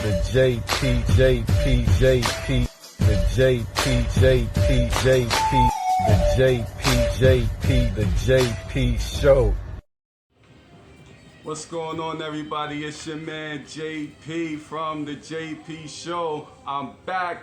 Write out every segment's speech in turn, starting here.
the JP, the the JP Show. What's going on, everybody? It's your man JP from the JP Show. I'm back,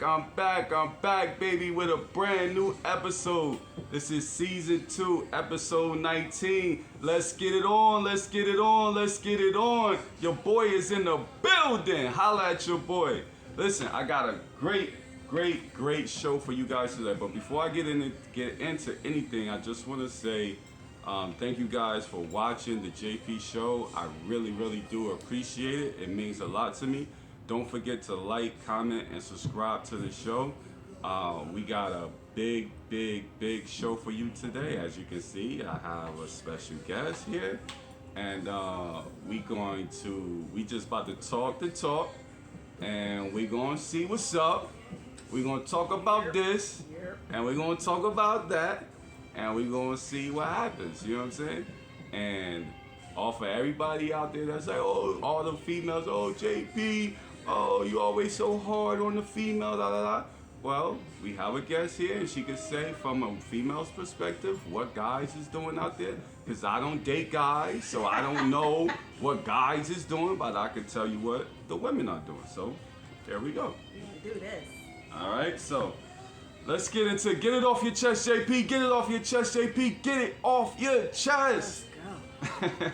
baby, with a brand new episode. This is season 2, episode 19. Let's get it on, let's get it on, let's get it on. Your boy is in the building. Holla at your boy. Listen, I got a great show for you guys today. But before I get into anything, I just want to say thank you guys for watching the JP Show. I really do appreciate it. It means a lot to me. Don't forget to like, comment, and subscribe to the show. We got a big show for you today. As you can see, I have a special guest here. And we just about to talk the talk. And we're going to see what's up. We're going to talk about this. And we're going to talk about that. And we're going to see what happens, you know what I'm saying? And all for everybody out there that's like, oh, all the females, oh, JP, oh, you always so hard on the female, da da da. Well, we have a guest here, and she can say from a female's perspective what guys is doing out there. Because I don't date guys, so I don't know what guys is doing, but I can tell you what the women are doing. So, there we go. We're going to do this. All right, so let's get into get it off your chest, JP. Get it off your chest, JP. Get it off your chest. Let's go.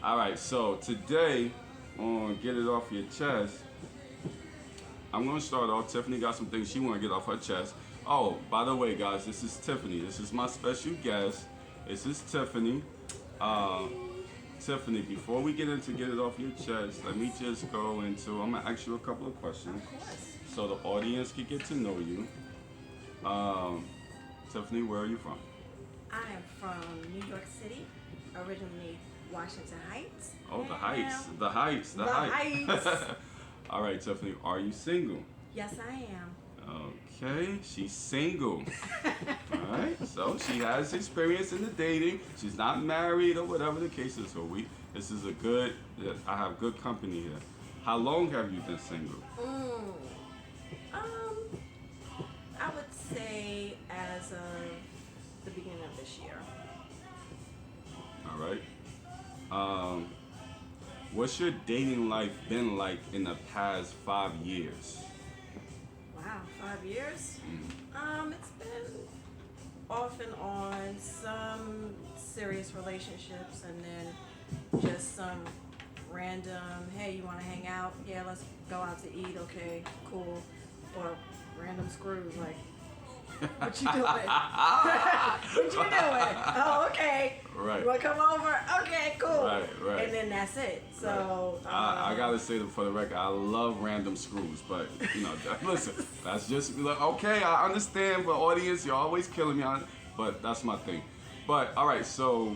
All right, so today on Get It Off Your Chest, I'm going to start off. Tiffany got some things she want to get off her chest. Oh, by the way, guys, this is Tiffany. This is my special guest. This is Tiffany. Tiffany, before we get into Get It Off Your Chest, let me just go into, I'm going to ask you a couple of questions. Of course. So the audience can get to know you. Tiffany, where are you from? I am from New York City, originally Washington Heights. Oh, the Heights. The Heights. All right, Tiffany, are you single? Yes, I am. Okay, she's single. All right, so she has experience in the dating. She's not married or whatever the case is. So I have good company here. How long have you been single? I would say as of the beginning of this year. All right. What's your dating life been like in the past 5 years? Wow, 5 years? Mm. It's been off and on, some serious relationships, and then just some random, hey, you want to hang out? Yeah, let's go out to eat. Okay, cool. Or random screws, like, what you doing? What you doing? Oh, okay. Right. You want to come over? Okay, cool. Right. And then that's it. So I gotta say that for the record, I love random screws, but listen, that's just like, okay. I understand, but audience, you're always killing me on, but that's my thing. But all right, so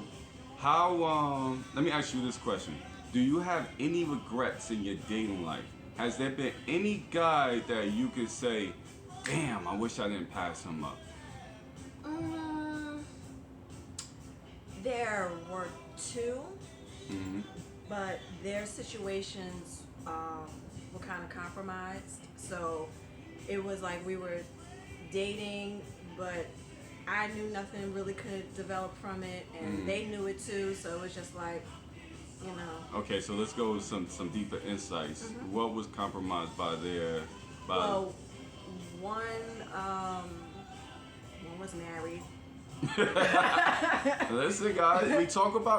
how? Let me ask you this question: do you have any regrets in your dating life? Has there been any guy that you could say, damn, I wish I didn't pass him up? There were 2, Mm-hmm. but their situations were kind of compromised. So it was like we were dating, but I knew nothing really could develop from it, and they knew it too. So it was just like, Okay, so let's go with some deeper insights. Mm-hmm. What was compromised by their? Well, one was married. Listen, guys,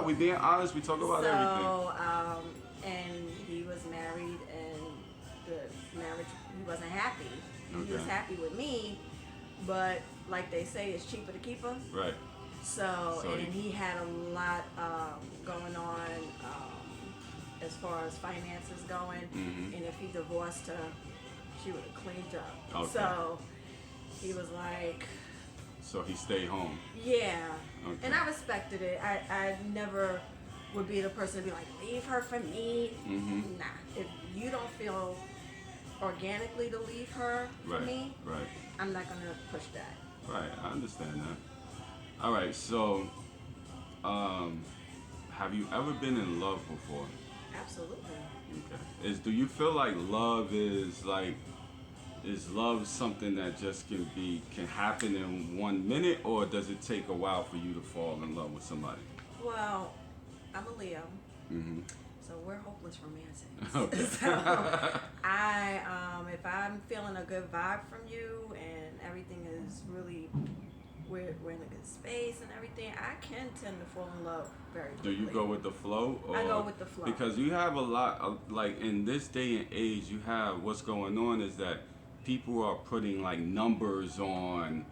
we being honest, we talk about everything. So, and he was married, and the marriage, he wasn't happy. Okay. He was happy with me, but like they say, it's cheaper to keep him. Right. So and he had a lot going on as far as finances going, and if he divorced her, she would have cleaned up. Okay. So he was like, So he stayed home. yeah. Okay. And I respected it. I never would be the person to be like, leave her for me. Mm-hmm. Nah. If you don't feel organically to leave her for me, Right. I'm not going to push that. Right. I understand that. All right. So, have you ever been in love before? Absolutely. Okay. Do you feel like love is love something that just can happen in 1 minute, or does it take a while for you to fall in love with somebody? Well, I'm a Leo, Mm-hmm. so we're hopeless romantics. Okay. So if I'm feeling a good vibe from you and everything is really, we're in a good space and everything, I can tend to fall in love very Do quickly. you go with the flow? Or, I go with the flow. Because you have a lot of, like, in this day and age, you have what's going on is that people are putting like numbers on,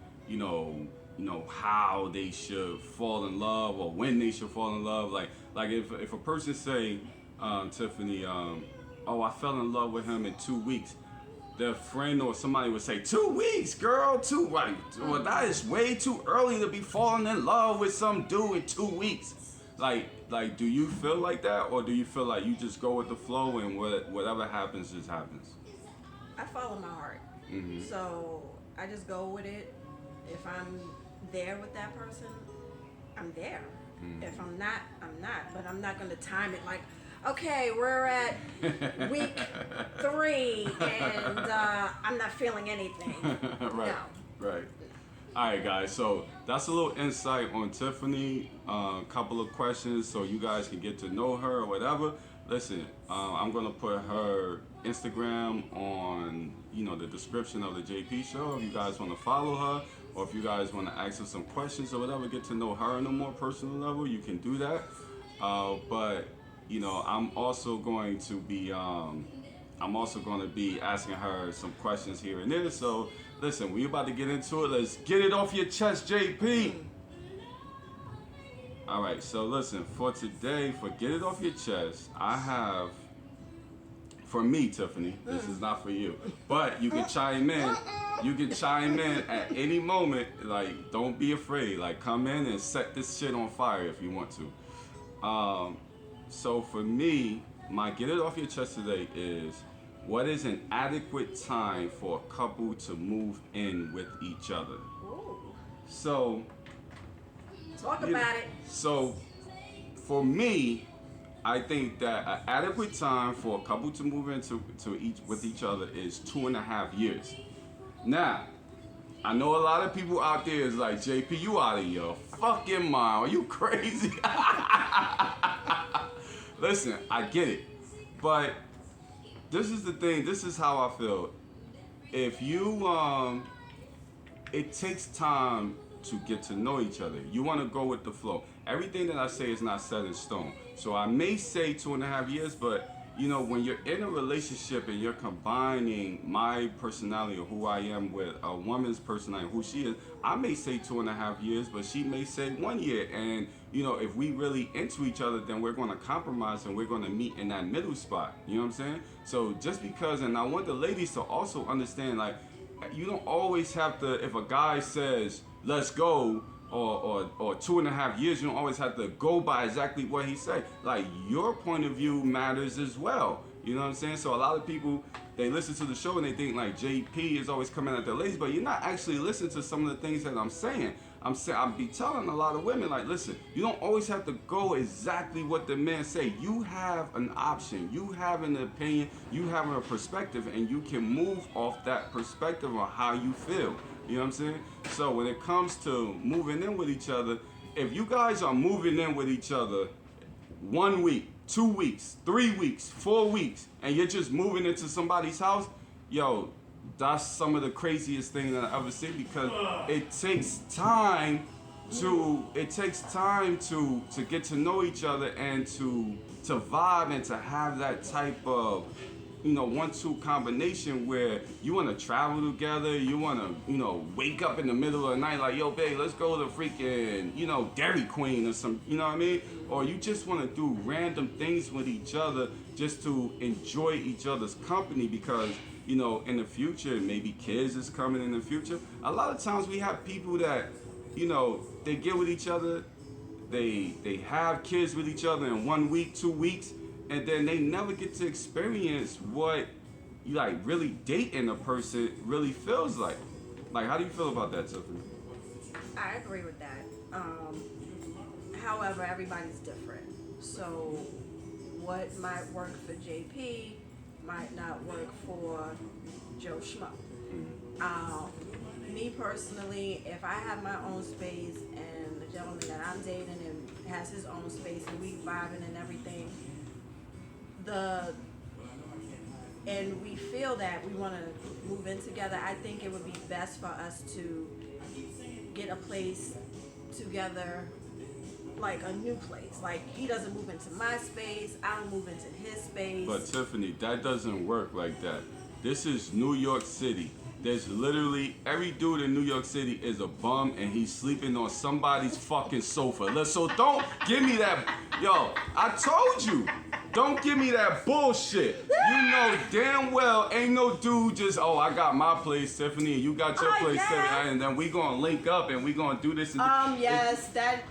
how they should fall in love or when they should fall in love. Like if a person say, Tiffany, oh, I fell in love with him in 2 weeks. Their friend or somebody would say, 2 weeks, girl, right? Well, that is way too early to be falling in love with some dude in 2 weeks. Like, do you feel like that, or do you feel like you just go with the flow and whatever happens just happens? I follow my heart. Mm-hmm. So I just go with it. If I'm there with that person, I'm there. Mm-hmm. If I'm not, I'm not. But I'm not going to time it like, okay, we're at week 3 and I'm not feeling anything. Right. No. Right. All right, guys. So that's a little insight on Tiffany. A couple of questions so you guys can get to know her or whatever. Listen, I'm gonna put her Instagram on, the description of the JP show. If you guys want to follow her, or if you guys want to ask her some questions or whatever, get to know her on a more personal level, you can do that. But I'm also going to be asking her some questions here and there. So listen, we about to get into it. Let's get it off your chest, JP. All right, so listen, for today, for Get It Off Your Chest, I have, for me, Tiffany, this is not for you, but you can chime in. You can chime in at any moment. Like, don't be afraid. Like, come in and set this shit on fire if you want to. So for me, my Get It Off Your Chest today is, what is an adequate time for a couple to move in with each other? Ooh. So, Talk about it. So, for me, I think that an adequate time for a couple to move into with each other is 2.5 years. Now, I know a lot of people out there is like, JP, you out of your fucking mind? Are you crazy? Listen, I get it, but this is the thing. This is how I feel. If you, it takes time to get to know each other. You want to go with the flow. Everything that I say is not set in stone. So I may say 2.5 years, but when you're in a relationship and you're combining my personality or who I am with a woman's personality, who she is, I may say 2.5 years, but she may say 1 year. And if we really into each other, then we're going to compromise and we're going to meet in that middle spot. You know what I'm saying? So just because, and I want the ladies to also understand, like, you don't always have to, if a guy says, let's go, or 2.5 years, you don't always have to go by exactly what he said. Like, your point of view matters as well. You know what I'm saying? So a lot of people, they listen to the show and they think like JP is always coming at the ladies, but you're not actually listening to some of the things that I'm saying. I'll be telling a lot of women, like, listen, you don't always have to go exactly what the men say. You have an option, you have an opinion, you have a perspective, and you can move off that perspective on how you feel. You know what I'm saying? So when it comes to moving in with each other, if you guys are moving in with each other 1 week, 2 weeks, 3 weeks, 4 weeks, and you're just moving into somebody's house, yo, that's some of the craziest thing that I ever seen, because it takes time to get to know each other and to vibe and to have that type of 1-2 combination where you want to travel together, you want to wake up in the middle of the night like, yo babe, let's go to freaking Dairy Queen or some, you know what I mean, or you just want to do random things with each other just to enjoy each other's company, because in the future, maybe kids is coming in the future. A lot of times we have people that they get with each other, they have kids with each other in 1 week, 2 weeks, and then they never get to experience what you like really dating a person really feels like. Like, how do you feel about that, Tiffany? I agree with that. However, everybody's different. So what might work for JP might not work for Joe Schmo. Me personally, if I have my own space and the gentleman that I'm dating and has his own space and we vibing and everything, and we feel that we want to move in together, I think it would be best for us to get a place together, like a new place. Like, he doesn't move into my space, I don't move into his space. But Tiffany, that doesn't work like that. This is New York City. There's literally every dude in New York City is a bum and he's sleeping on somebody's fucking sofa. So don't give me that. Yo, I told you. Don't give me that bullshit. You know damn well ain't no dude just, oh, I got my place, Tiffany, and you got your place, yeah. Tiffany, and then we gonna link up and we gonna do this. And Yes, that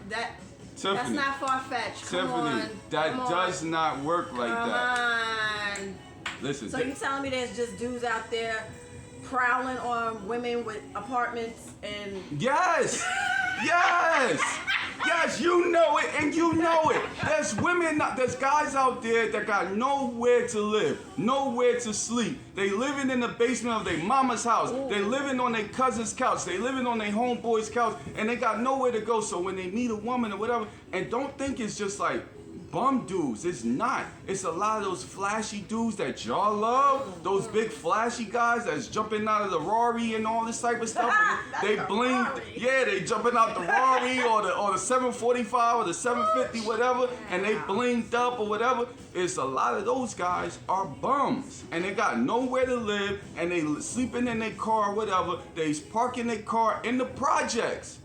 Tiffany, that's not far-fetched. Tiffany, that does not work like that. Come on. Listen. So you telling me there's just dudes out there prowling on women with apartments and... Yes! Yes! Yes, you know it and you know it. There's there's guys out there that got nowhere to live, nowhere to sleep. They living in the basement of their mama's house. They living on their cousin's couch. They living on their homeboy's couch, and they got nowhere to go. So when they meet a woman or whatever, and don't think it's just like bum dudes. It's not. It's a lot of those flashy dudes that y'all love. Those big flashy guys that's jumping out of the Rari and all this type of stuff. And they bling. Yeah, they jumping out the Rari or the 745 or the 750, whatever, and they blinged up or whatever. It's a lot of those guys are bums, and they got nowhere to live, and they sleeping in their car or whatever. They parking their car in the projects.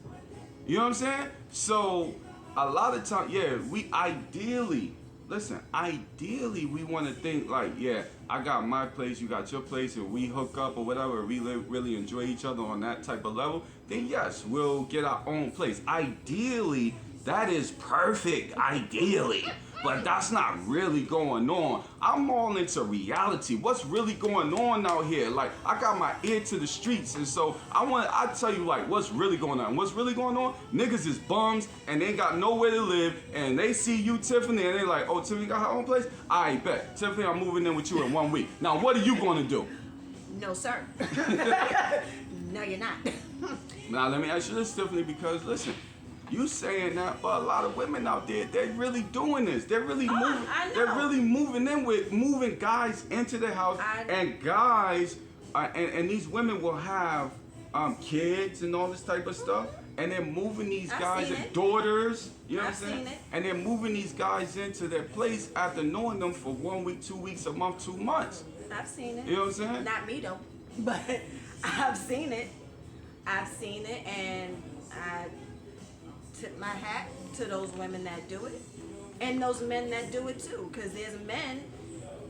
You know what I'm saying? So a lot of times, yeah, we ideally we want to think like, yeah, I got my place, you got your place, and we hook up or whatever, we really enjoy each other on that type of level, then yes, we'll get our own place. Ideally, that is perfect, ideally. But that's not really going on. I'm all into reality. What's really going on out here? Like, I got my ear to the streets, and so I tell you like what's really going on. What's really going on? Niggas is bums and they ain't got nowhere to live, and they see you, Tiffany, and they like, oh, Tiffany got her own place? I bet. Tiffany, I'm moving in with you in 1 week. Now, what are you gonna do? No, sir. No, you're not. Now, let me ask you this, Tiffany, because listen, you saying that, but a lot of women out there, they're really doing this. They're really moving. They're really moving guys into their house, and guys, and these women will have kids and all this type of stuff, and they're moving these guys and daughters. You know what I'm saying? And they're moving these guys into their place after knowing them for 1 week, 2 weeks, a month, 2 months. I've seen it. You know what I'm saying? Not me though, but I've seen it. And I tip my hat to those women that do it, and those men that do it too, because there's men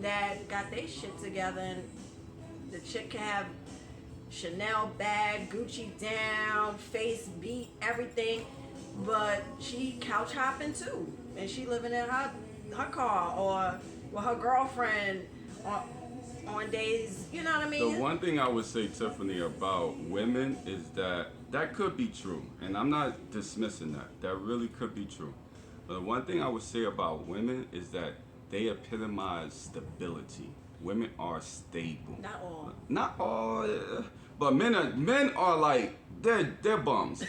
that got their shit together, and the chick can have Chanel bag, Gucci down, face beat, everything, but she couch hopping too, and she living in her car or with her girlfriend on days, you know what I mean? The one thing I would say, Tiffany, about women is that could be true, and I'm not dismissing that. That really could be true. But the one thing I would say about women is that they epitomize stability. Women are stable. Not all. Not all, but men are like they're bums.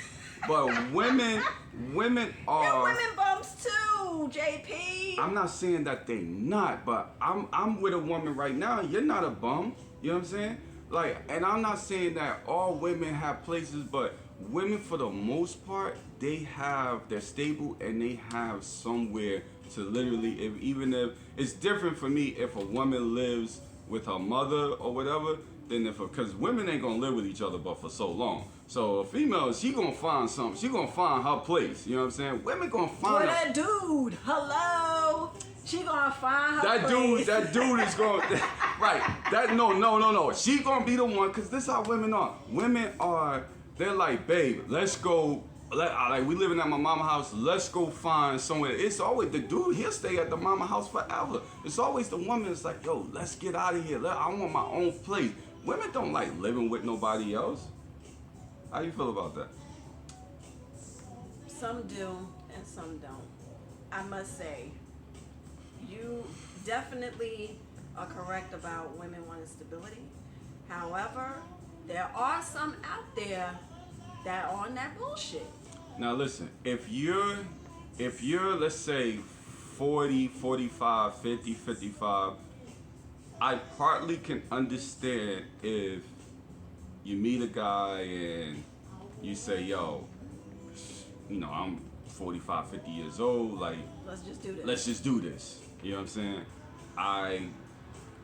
But women are. You're women bums too, JP. I'm not saying that they not, but I'm with a woman right now. You're not a bum. You know what I'm saying? Like, and I'm not saying that all women have places, but women for the most part, they're stable and they have somewhere to literally, even if it's different for me if a woman lives with her mother or whatever, than because women ain't gonna live with each other but for so long. So a female, she gonna find something. She gonna find her place. You know what I'm saying? Women gonna find a dude. Hello. She gonna find her place. That dude is going right. No. She gonna be the one, because this is how women are. They're like, babe, let's go. Like, we living at my mama house. Let's go find somewhere. It's always the dude. He'll stay at the mama house forever. It's always the woman that's like, yo, let's get out of here. I want my own place. Women don't like living with nobody else. How you feel about that? Some do and some don't. I must say, you definitely are correct about women wanting stability. However, there are some out there that are on that bullshit. Now listen, if you're let's say 40, 45, 50, 55, I partly can understand if you meet a guy and you say, yo, I'm 45, 50 years old, like, Let's just do this. let's just do this. You know what I'm saying?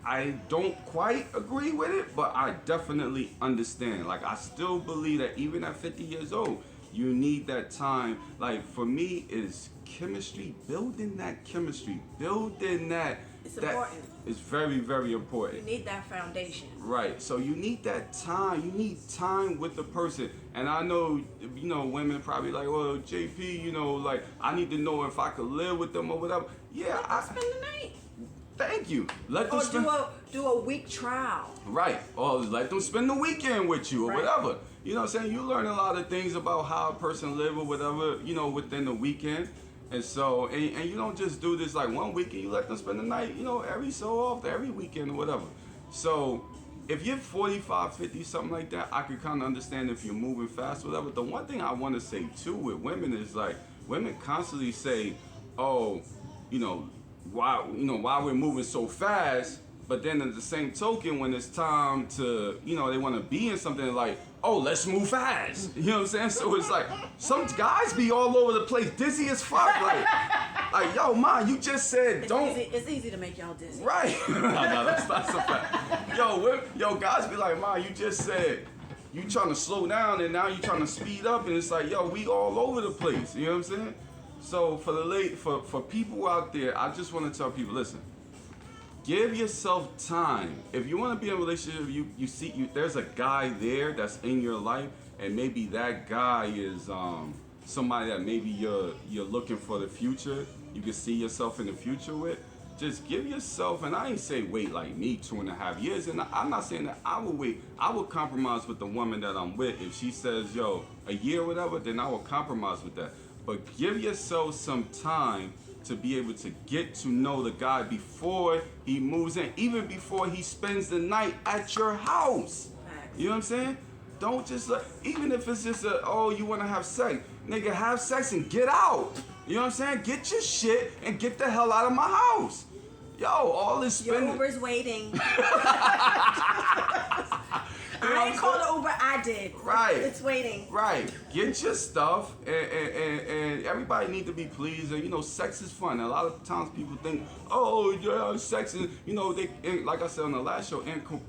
I don't quite agree with it, but I definitely understand. Like, I still believe that even at 50 years old, you need that time. Like, for me, is chemistry, building that chemistry, building that. It's important. It's very, very important. You need that foundation. Right. So you need that time. You need time with the person. And I know, women probably like, well, JP, like, I need to know if I could live with them or whatever. Yeah, Let them spend the night. Thank you. Let them Or spend. do a week trial. Right. Or let them spend the weekend with you or Right. whatever. You know what I'm saying? You learn a lot of things about how a person live or whatever, within the weekend. And so, and you don't just do this like one weekend, you let them spend the night, every so often, every weekend or whatever. So, if you're 45, 50, something like that, I could kind of understand if you're moving fast or whatever. The one thing I want to say too with women is like, women constantly say, oh, why we're moving so fast, but then at the same token, when it's time to, they want to be in something like, oh, let's move fast. You know what I'm saying? So it's like, some guys be all over the place, dizzy as fuck. Like yo, man, you just said don't. It's easy to make y'all dizzy. Right. No, that's a fact. Yo, guys be like, man, you just said you trying to slow down and now you trying to speed up, and it's like, yo, we all over the place. You know what I'm saying? So for people out there, I just want to tell people, listen, give yourself time. If you want to be in a relationship, you see there's a guy there that's in your life, and maybe that guy is somebody that maybe you're looking for the future. You can see yourself in the future with. Just give yourself, and I ain't say wait like me 2.5 years, and I'm not saying that I will wait. I will compromise with the woman that I'm with. If she says, yo, a year or whatever, then I will compromise with that. But give yourself some time to be able to get to know the guy before he moves in, even before he spends the night at your house. Facts. You know what I'm saying? Don't just even if it's just you want to have sex, nigga, have sex and get out. You know what I'm saying? Get your shit and get the hell out of my house. Yo, all this spending. Your Uber's waiting. I didn't call the Uber, I did. Right. It's waiting. Right. Get your stuff, and everybody need to be pleased. And sex is fun. And a lot of times people think, oh yeah, sex is, like I said on the last show,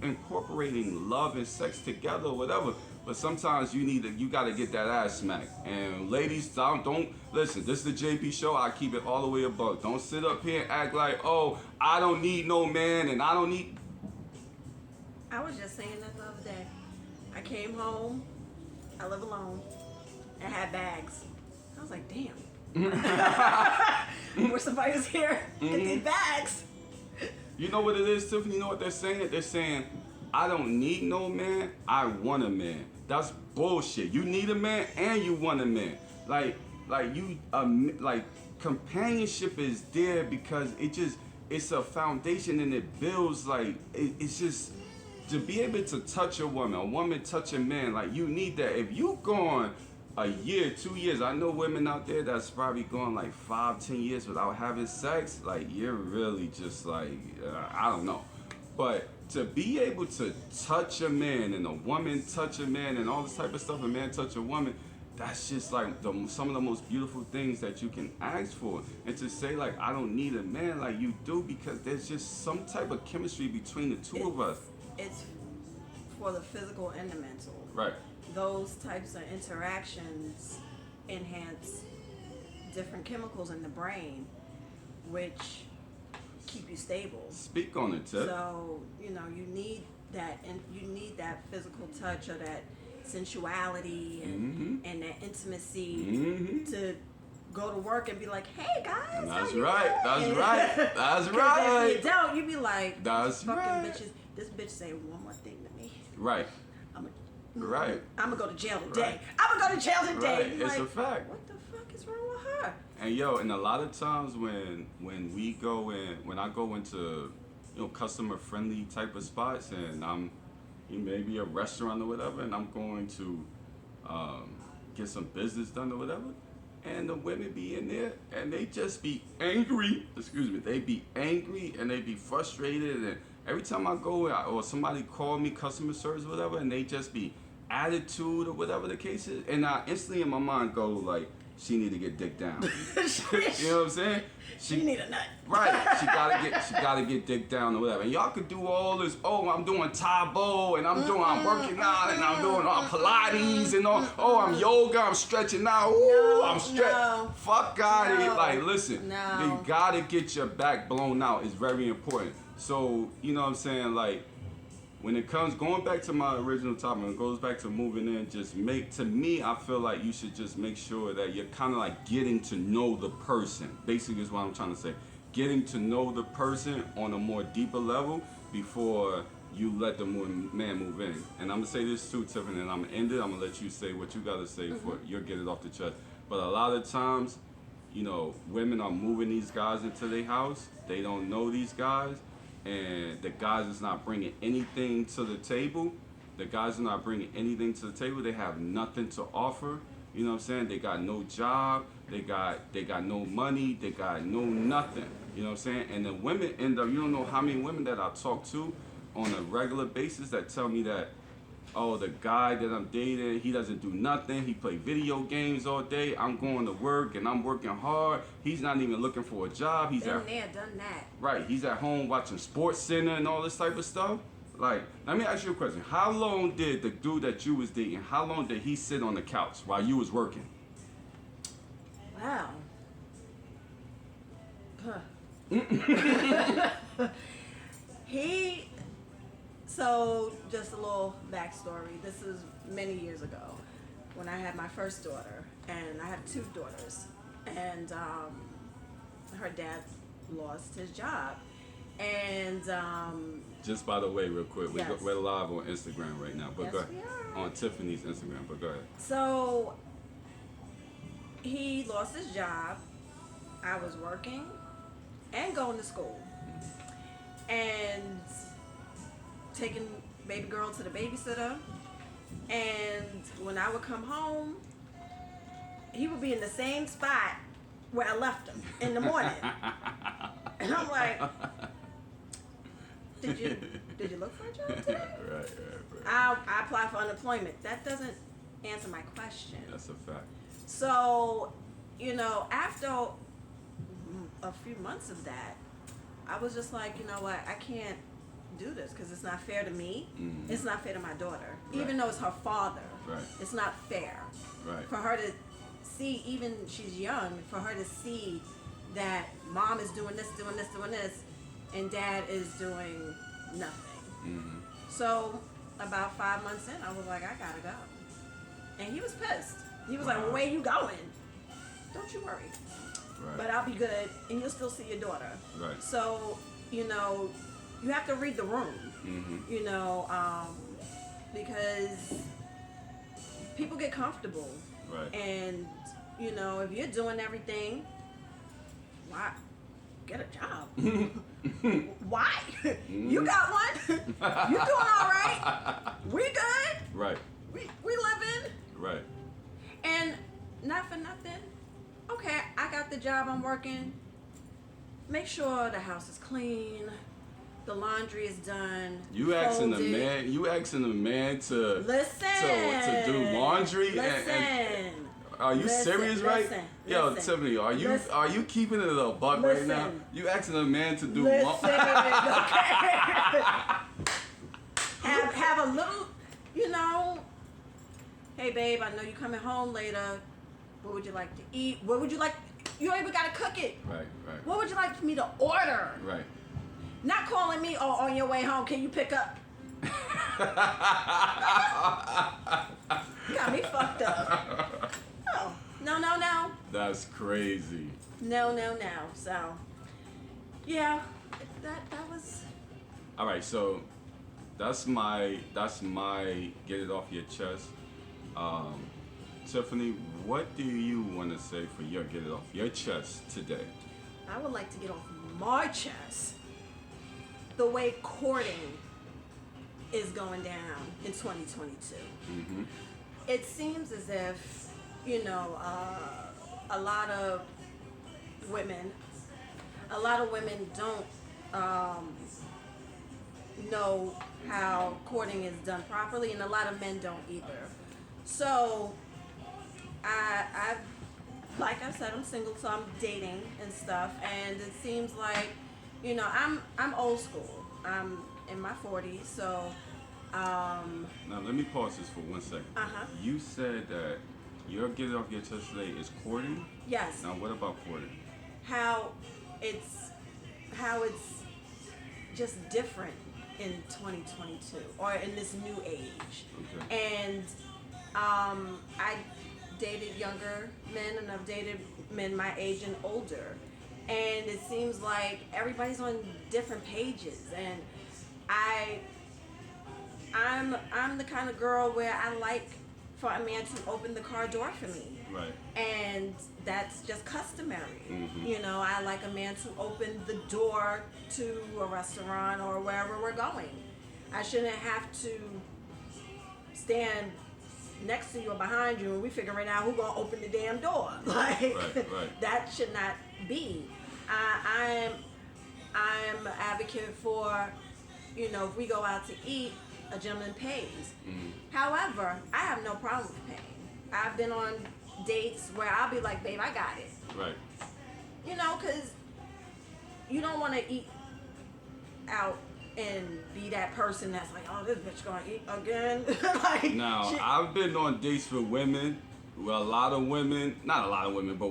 incorporating love and sex together or whatever. But sometimes you gotta get that ass smacked. And ladies, don't listen. This is the JP show. I keep it all the way above. Don't sit up here and act like, oh, I don't need no man, and I don't need. I was just saying that the other day. I came home, I live alone, and had bags. I was like, damn. Where somebody was here, get these bags. You know what it is, Tiffany? You know what they're saying? They're saying, I don't need no man, I want a man. That's bullshit. You need a man and you want a man. Like companionship is there because it's a foundation and it builds it's just to be able to touch a woman touch a man, like you need that. If you gone a year, 2 years, I know women out there that's probably going like 5, 10 years without having sex, like you're really just like, I don't know. But to be able to touch a man and a woman touch a man and all this type of stuff, a man touch a woman, that's just like some of the most beautiful things that you can ask for. And to say like, I don't need a man, like you do, because there's just some type of chemistry between the two of us. It's for the physical and the mental. Right. Those types of interactions enhance different chemicals in the brain, which keep you stable. Speak on it, Tiff. So, you need that, and you need that physical touch or that sensuality and that intimacy to go to work and be like, hey guys, That's how you right. doing? That's right. That's 'Cause right. if you don't, you be like, That's fucking right. bitches. This bitch say one more thing to me. Right. I'm Right. I'm gonna go to jail today. Right. I'm gonna go to jail today. Right. You're It's like, a fact. what the fuck is wrong with her? And yo, and a lot of times when we go in, when I go into, customer friendly type of spots, and I'm maybe a restaurant or whatever, and I'm going to get some business done or whatever, and the women be in there and they just be angry. Excuse me, they be angry and they be frustrated, and every time I go or somebody call me customer service or whatever, and they just be attitude or whatever the case is, and I instantly in my mind go like, she need to get dick down. You know what I'm saying? She need a nut. Right. She gotta get dick down or whatever. And y'all could do all this, I'm doing Taebo and I'm working out and I'm doing Pilates and I'm yoga, I'm stretching out. Ooh, I'm stretching. No. Fuck out of here. No. Like, listen, No. you gotta get your back blown out. It's very important. So, you know what I'm saying? Like, when it comes, going back to my original topic, it goes back to moving in, to me, I feel like you should just make sure that you're kind of like getting to know the person. Basically is what I'm trying to say. Getting to know the person on a more deeper level before you let the man move in. And I'm going to say this too, Tiffany, and I'm going to end it. I'm going to let you say what you got to say for you'll get it off the chest. But a lot of times, women are moving these guys into their house. They don't know these guys. And the guys is not bringing anything to the table. The guys are not bringing anything to the table. They have nothing to offer. You know what I'm saying? They got no job. They got no money. They got no nothing. You know what I'm saying? And the women end up, you don't know how many women that I talk to on a regular basis that tell me that, the guy that I'm dating, he doesn't do nothing. He play video games all day. I'm going to work and I'm working hard. He's not even looking for a job. He's Been there, done that. Right. He's at home watching Sports Center and all this type of stuff. Like, let me ask you a question. How long did the dude that you was dating, how long did he sit on the couch while you was working? Wow. So just a little backstory. This is many years ago when I had my first daughter, and I have two daughters, and her dad lost his job, and just by the way, real quick, yes. we're live on Instagram right now, but Yes, go ahead. we are. On Tiffany's Instagram, but go ahead. So he lost his job. I was working and going to school and taking baby girl to the babysitter. And when I would come home, he would be in the same spot where I left him in the morning. And I'm like, did you look for a job today? Right. I applied for unemployment. That doesn't answer my question. That's a fact. So, after a few months of that, I was just like, you know what, I can't do this because it's not fair to me. Mm-hmm. It's not fair to my daughter. Right. Even though it's her father, right. It's not fair. Right. For her to see, even she's young, for her to see that mom is doing this, and dad is doing nothing. Mm-hmm. So about 5 months in, I was like, I gotta go. And he was pissed. He was like, well, where you going? Don't you worry. Right. But I'll be good, and you'll still see your daughter. Right. So, you have to read the room, mm-hmm. Because people get comfortable. Right. And, if you're doing everything, why? Get a job. Why? Mm-hmm. You got one. You doing all right. We good. Right. We living. Right. And not for nothing. Okay, I got the job, I'm working. Make sure the house is clean, the laundry is done. You asking the folded. man to Listen. to do laundry Listen. and are you Listen, serious, right? listen, Yo, listen. Tiffany, are you keeping it a buck right now? Listen. You asking a man to do Listen. laundry? have a little, hey babe, I know you coming home later. What would you like to eat? What would you like? You ain't even gotta cook it. Right. What would you like me to order? Right. Not calling me, on your way home, can you pick up? Got me fucked up. Oh, no. That's crazy. No. So, yeah, that was. All right, so that's my get it off your chest. Tiffany, what do you want to say for your get it off your chest today? I would like to get off my chest the way courting is going down in 2022. Mm-hmm. It seems as if, a lot of women don't know how courting is done properly, and a lot of men don't either. So, I like I said, I'm single, so I'm dating and stuff, and it seems like, I'm old school. I'm in my 40s, so. Now let me pause this for 1 second. You said that your get it off your chest today is courting. Yes. Now what about courting? How it's just different in 2022 or in this new age. Okay. And I dated younger men, and I've dated men my age and older, and it seems like everybody's on different pages, and I'm the kind of girl where I like for a man to open the car door for me. Right. And that's just customary. Mm-hmm. I like a man to open the door to a restaurant or wherever we're going. I shouldn't have to stand next to you or behind you and we figuring out who's gonna open the damn door. Like, right. That should not be. I'm an advocate for, if we go out to eat, a gentleman pays. Mm-hmm. However, I have no problem with paying. I've been on dates where I'll be like, babe, I got it. Right. Because you don't want to eat out and be that person that's like, oh, this bitch gonna eat again. Now, I've been on dates with women, with a lot of women, not a lot of women, but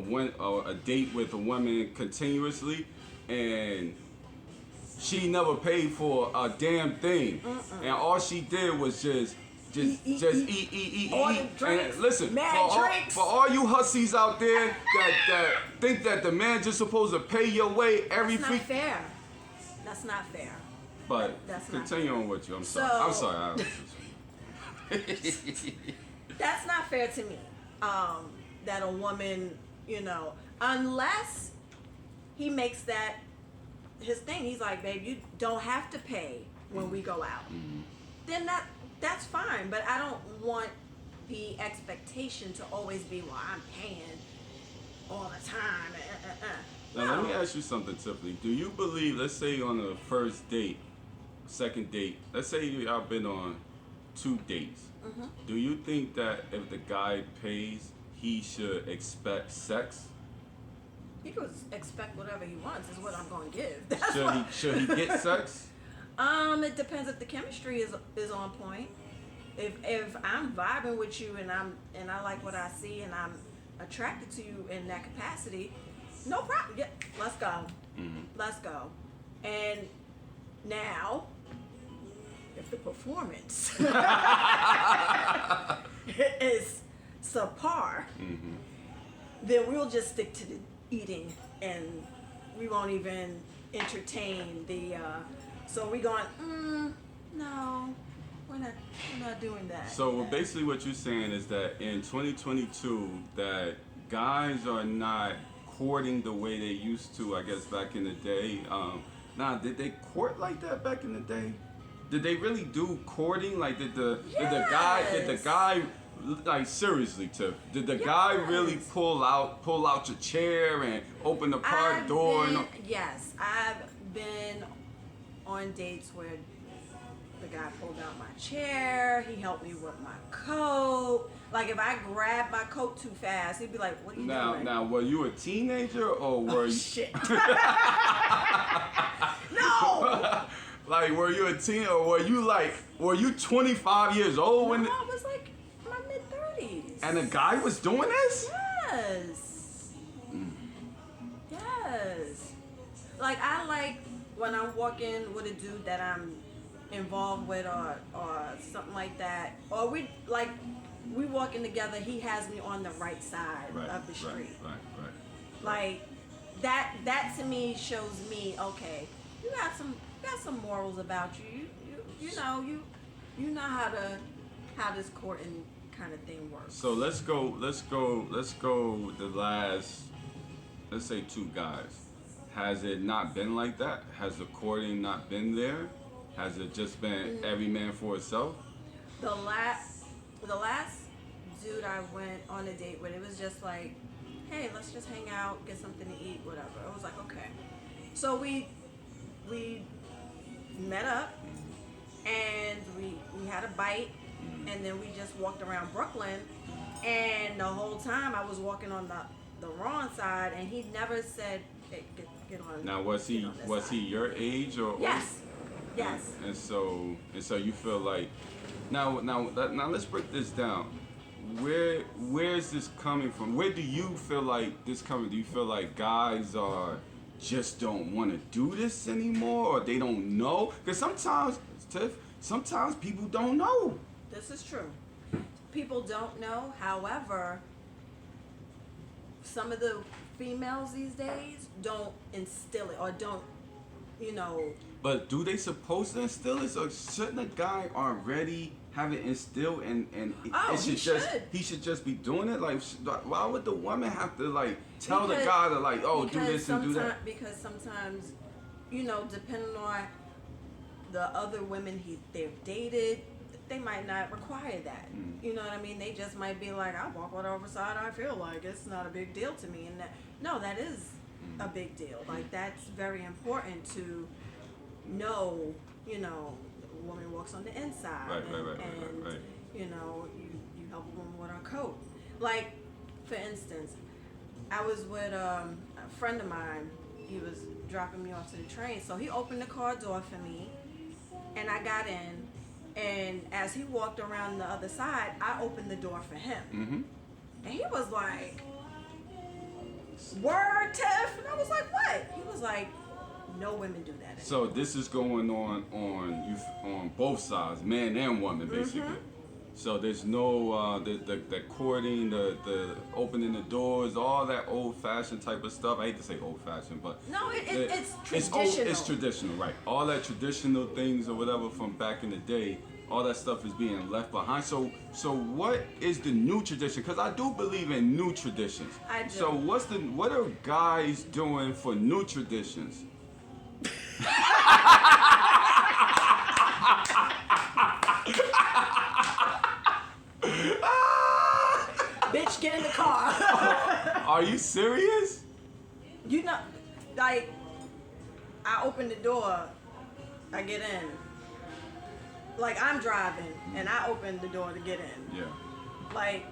a date with a woman continuously, and she never paid for a damn thing. And all she did was just eat. Order drinks, and listen, drinks. for all you hussies out there that think that the man just supposed to pay your way every That's not fair. That's not fair. But That's not continue fair. on with you. I'm So- sorry. I'm sorry. That's not fair to me. That a woman, unless he makes that his thing. He's like, babe, you don't have to pay when we go out. Mm-hmm. Then that's fine. But I don't want the expectation to always be, well, I'm paying all the time. Now, let me ask you something, Tiffany. Do you believe, let's say on the first date, second date, let's say y'all been on 2 dates. Mm-hmm. Do you think that if the guy pays, he should expect sex? He could expect whatever he wants is what I'm going to give. Should he get sex? It depends if the chemistry is on point. If I'm vibing with you and I like what I see and I'm attracted to you in that capacity, no problem. Yeah, let's go. Mm-hmm. Let's go. And now, if the performance is subpar, Mm-hmm. then we'll just stick to the eating and we won't even entertain the so we going no, we're not doing that. So basically what you're saying is that in 2022 that guys are not courting the way they used to, I guess, back in the day. Did they court like that back in the day? Did they really do courting? Like did the guy like seriously, Tiff? Did the guy really pull out your chair and open the car door? Yes, I've been on dates where the guy pulled out my chair. He helped me with my coat. Like if I grabbed my coat too fast, he'd be like, "What are you doing?" Now, were you a teenager or were you? Shit. No. Like, were you a teen or were you 25 years old when? No, I was like my mid-30s. And the guy was doing this? Yes. Yes. Like I like when I'm walking with a dude that I'm involved with or something like that. Or we walking together, he has me on the right side of the street. Right. Like that to me shows me, okay, you got some morals about you. you know how this courting kind of thing works. So let's go the last, let's say 2 guys. Has it not been like that? Has the courting not been there? Has it just been every man for itself? The last dude I went on a date with, it was just like, hey, let's just hang out, get something to eat, whatever. I was like, okay. So we met up and we had a bite, and then we just walked around Brooklyn, and the whole time I was walking on the wrong side, and he never said, hey, get on. Now was he your age or? Yes. Yes. And so you feel like now let's break this down. Where's this coming from? Where do you feel like this coming? Do you feel like guys are just don't want to do this anymore, or they don't know? Because sometimes, Tiff, people don't know. This is true. People don't know. However, some of the females these days don't instill it or don't, But do they supposed to instill it? Or shouldn't a guy already have it instilled and he should just be doing it? Like, why would the woman have to tell the guy to do this and do that? Because sometimes, depending on the other women they've dated, they might not require that. You know what I mean? They just might be like, I walk whatever side I feel like. It's not a big deal to me. And that is a big deal. Like, that's very important to know, a woman walks on the inside. Right. You help a woman with her coat. Like, for instance, I was with a friend of mine. He was dropping me off to the train. So he opened the car door for me, and I got in. And as he walked around the other side, I opened the door for him. Mm-hmm. And he was like, word, Tiff? And I was like, what? He was like, no women do that anymore. So this is going on both sides, man and woman, basically. Mm-hmm. So there's no the courting, the opening the doors, all that old-fashioned type of stuff. I hate to say old-fashioned, but no, it's traditional. It's traditional, right? All that traditional things or whatever from back in the day, all that stuff is being left behind. So what is the new tradition? Because I do believe in new traditions. I do. So what are guys doing for new traditions? Bitch, get in the car. Are you serious? I open the door, I get in. Like, I'm driving, and I open the door to get in. Yeah. But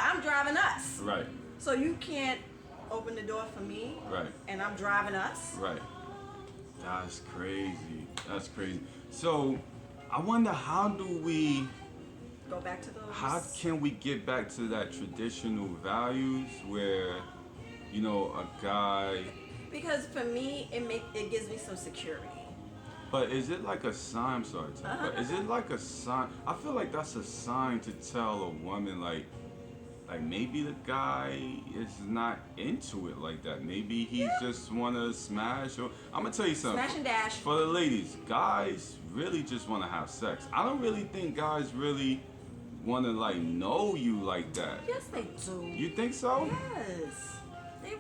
I'm driving us. Right. So you can't open the door for me. Right. And I'm driving us. Right. That's crazy. So, I wonder, how do we go back to those? How can we get back to that traditional values where, a guy? Because for me, it gives me some security. But is it like a sign? Sorry, but is it like a sign? I feel like that's a sign to tell a woman like maybe the guy is not into it like that. Maybe he just wanna smash. Or I'm gonna tell you something. Smash and dash. For the ladies, guys really just wanna have sex. I don't really think guys really wanna know you like that. Yes, they do. You think so? Yes. They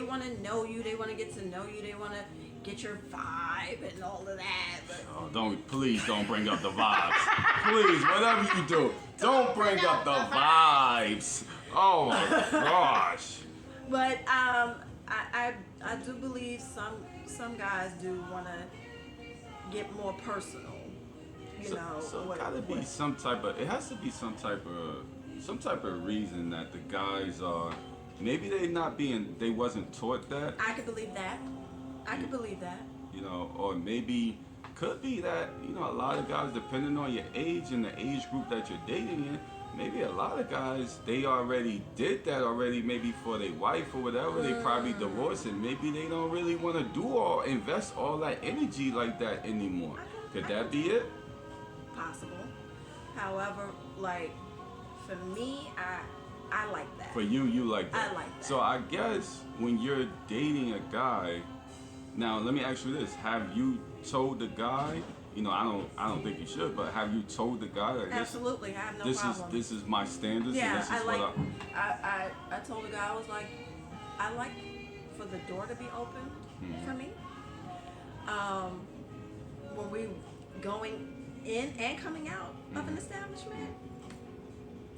wanna know you. They wanna get to know you. They wanna get your vibe and all of that. But Please don't bring up the vibes. Please, whatever you do, don't bring up the vibes. Oh my gosh. But I do believe some guys do want to get more personal. So it gotta be some type of. It has to be some type of reason that the guys are. Maybe they wasn't taught that. I could believe that. Or maybe could be that, a lot of guys, depending on your age and the age group that you're dating in, maybe a lot of guys, they already did that already, maybe for their wife or whatever. They probably divorced, and maybe they don't really want to invest all that energy like that anymore. Could that be it? Possible. However, for me, I like that. For you like that. I like that. So I guess when you're dating a guy, now let me ask you this: have you told the guy? You know, I don't think you should, but have you told the guy that Absolutely, I have no this problem. this is my standards? Yeah, and this is I like. what I told the guy, I was like, I like for the door to be open for me. When we going in and coming out of an establishment,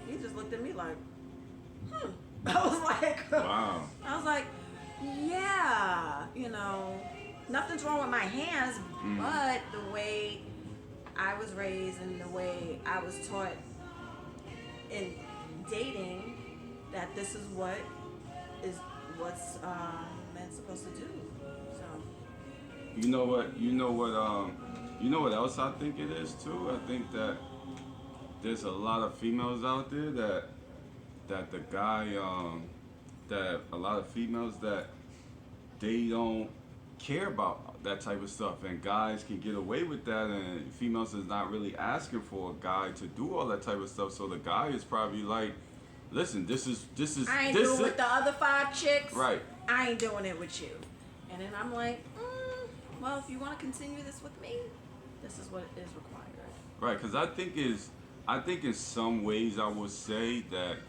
he just looked at me like, I was like, Wow. I was like, yeah, you know, nothing's wrong with my hands, but the way I was raised and the way I was taught in dating, that this is what's men supposed to do. So You know what else I think it is too? I think that there's a lot of females out there that the guy that a lot of females that they don't care about that type of stuff, and guys can get away with that, and females is not really asking for a guy to do all that type of stuff. So the guy is probably like, listen, this is I ain't this doing is with the other 5 chicks. Right. I ain't doing it with you. And then I'm like, well, if you want to continue this with me, this is what is required. Right, because I think in some ways I would say that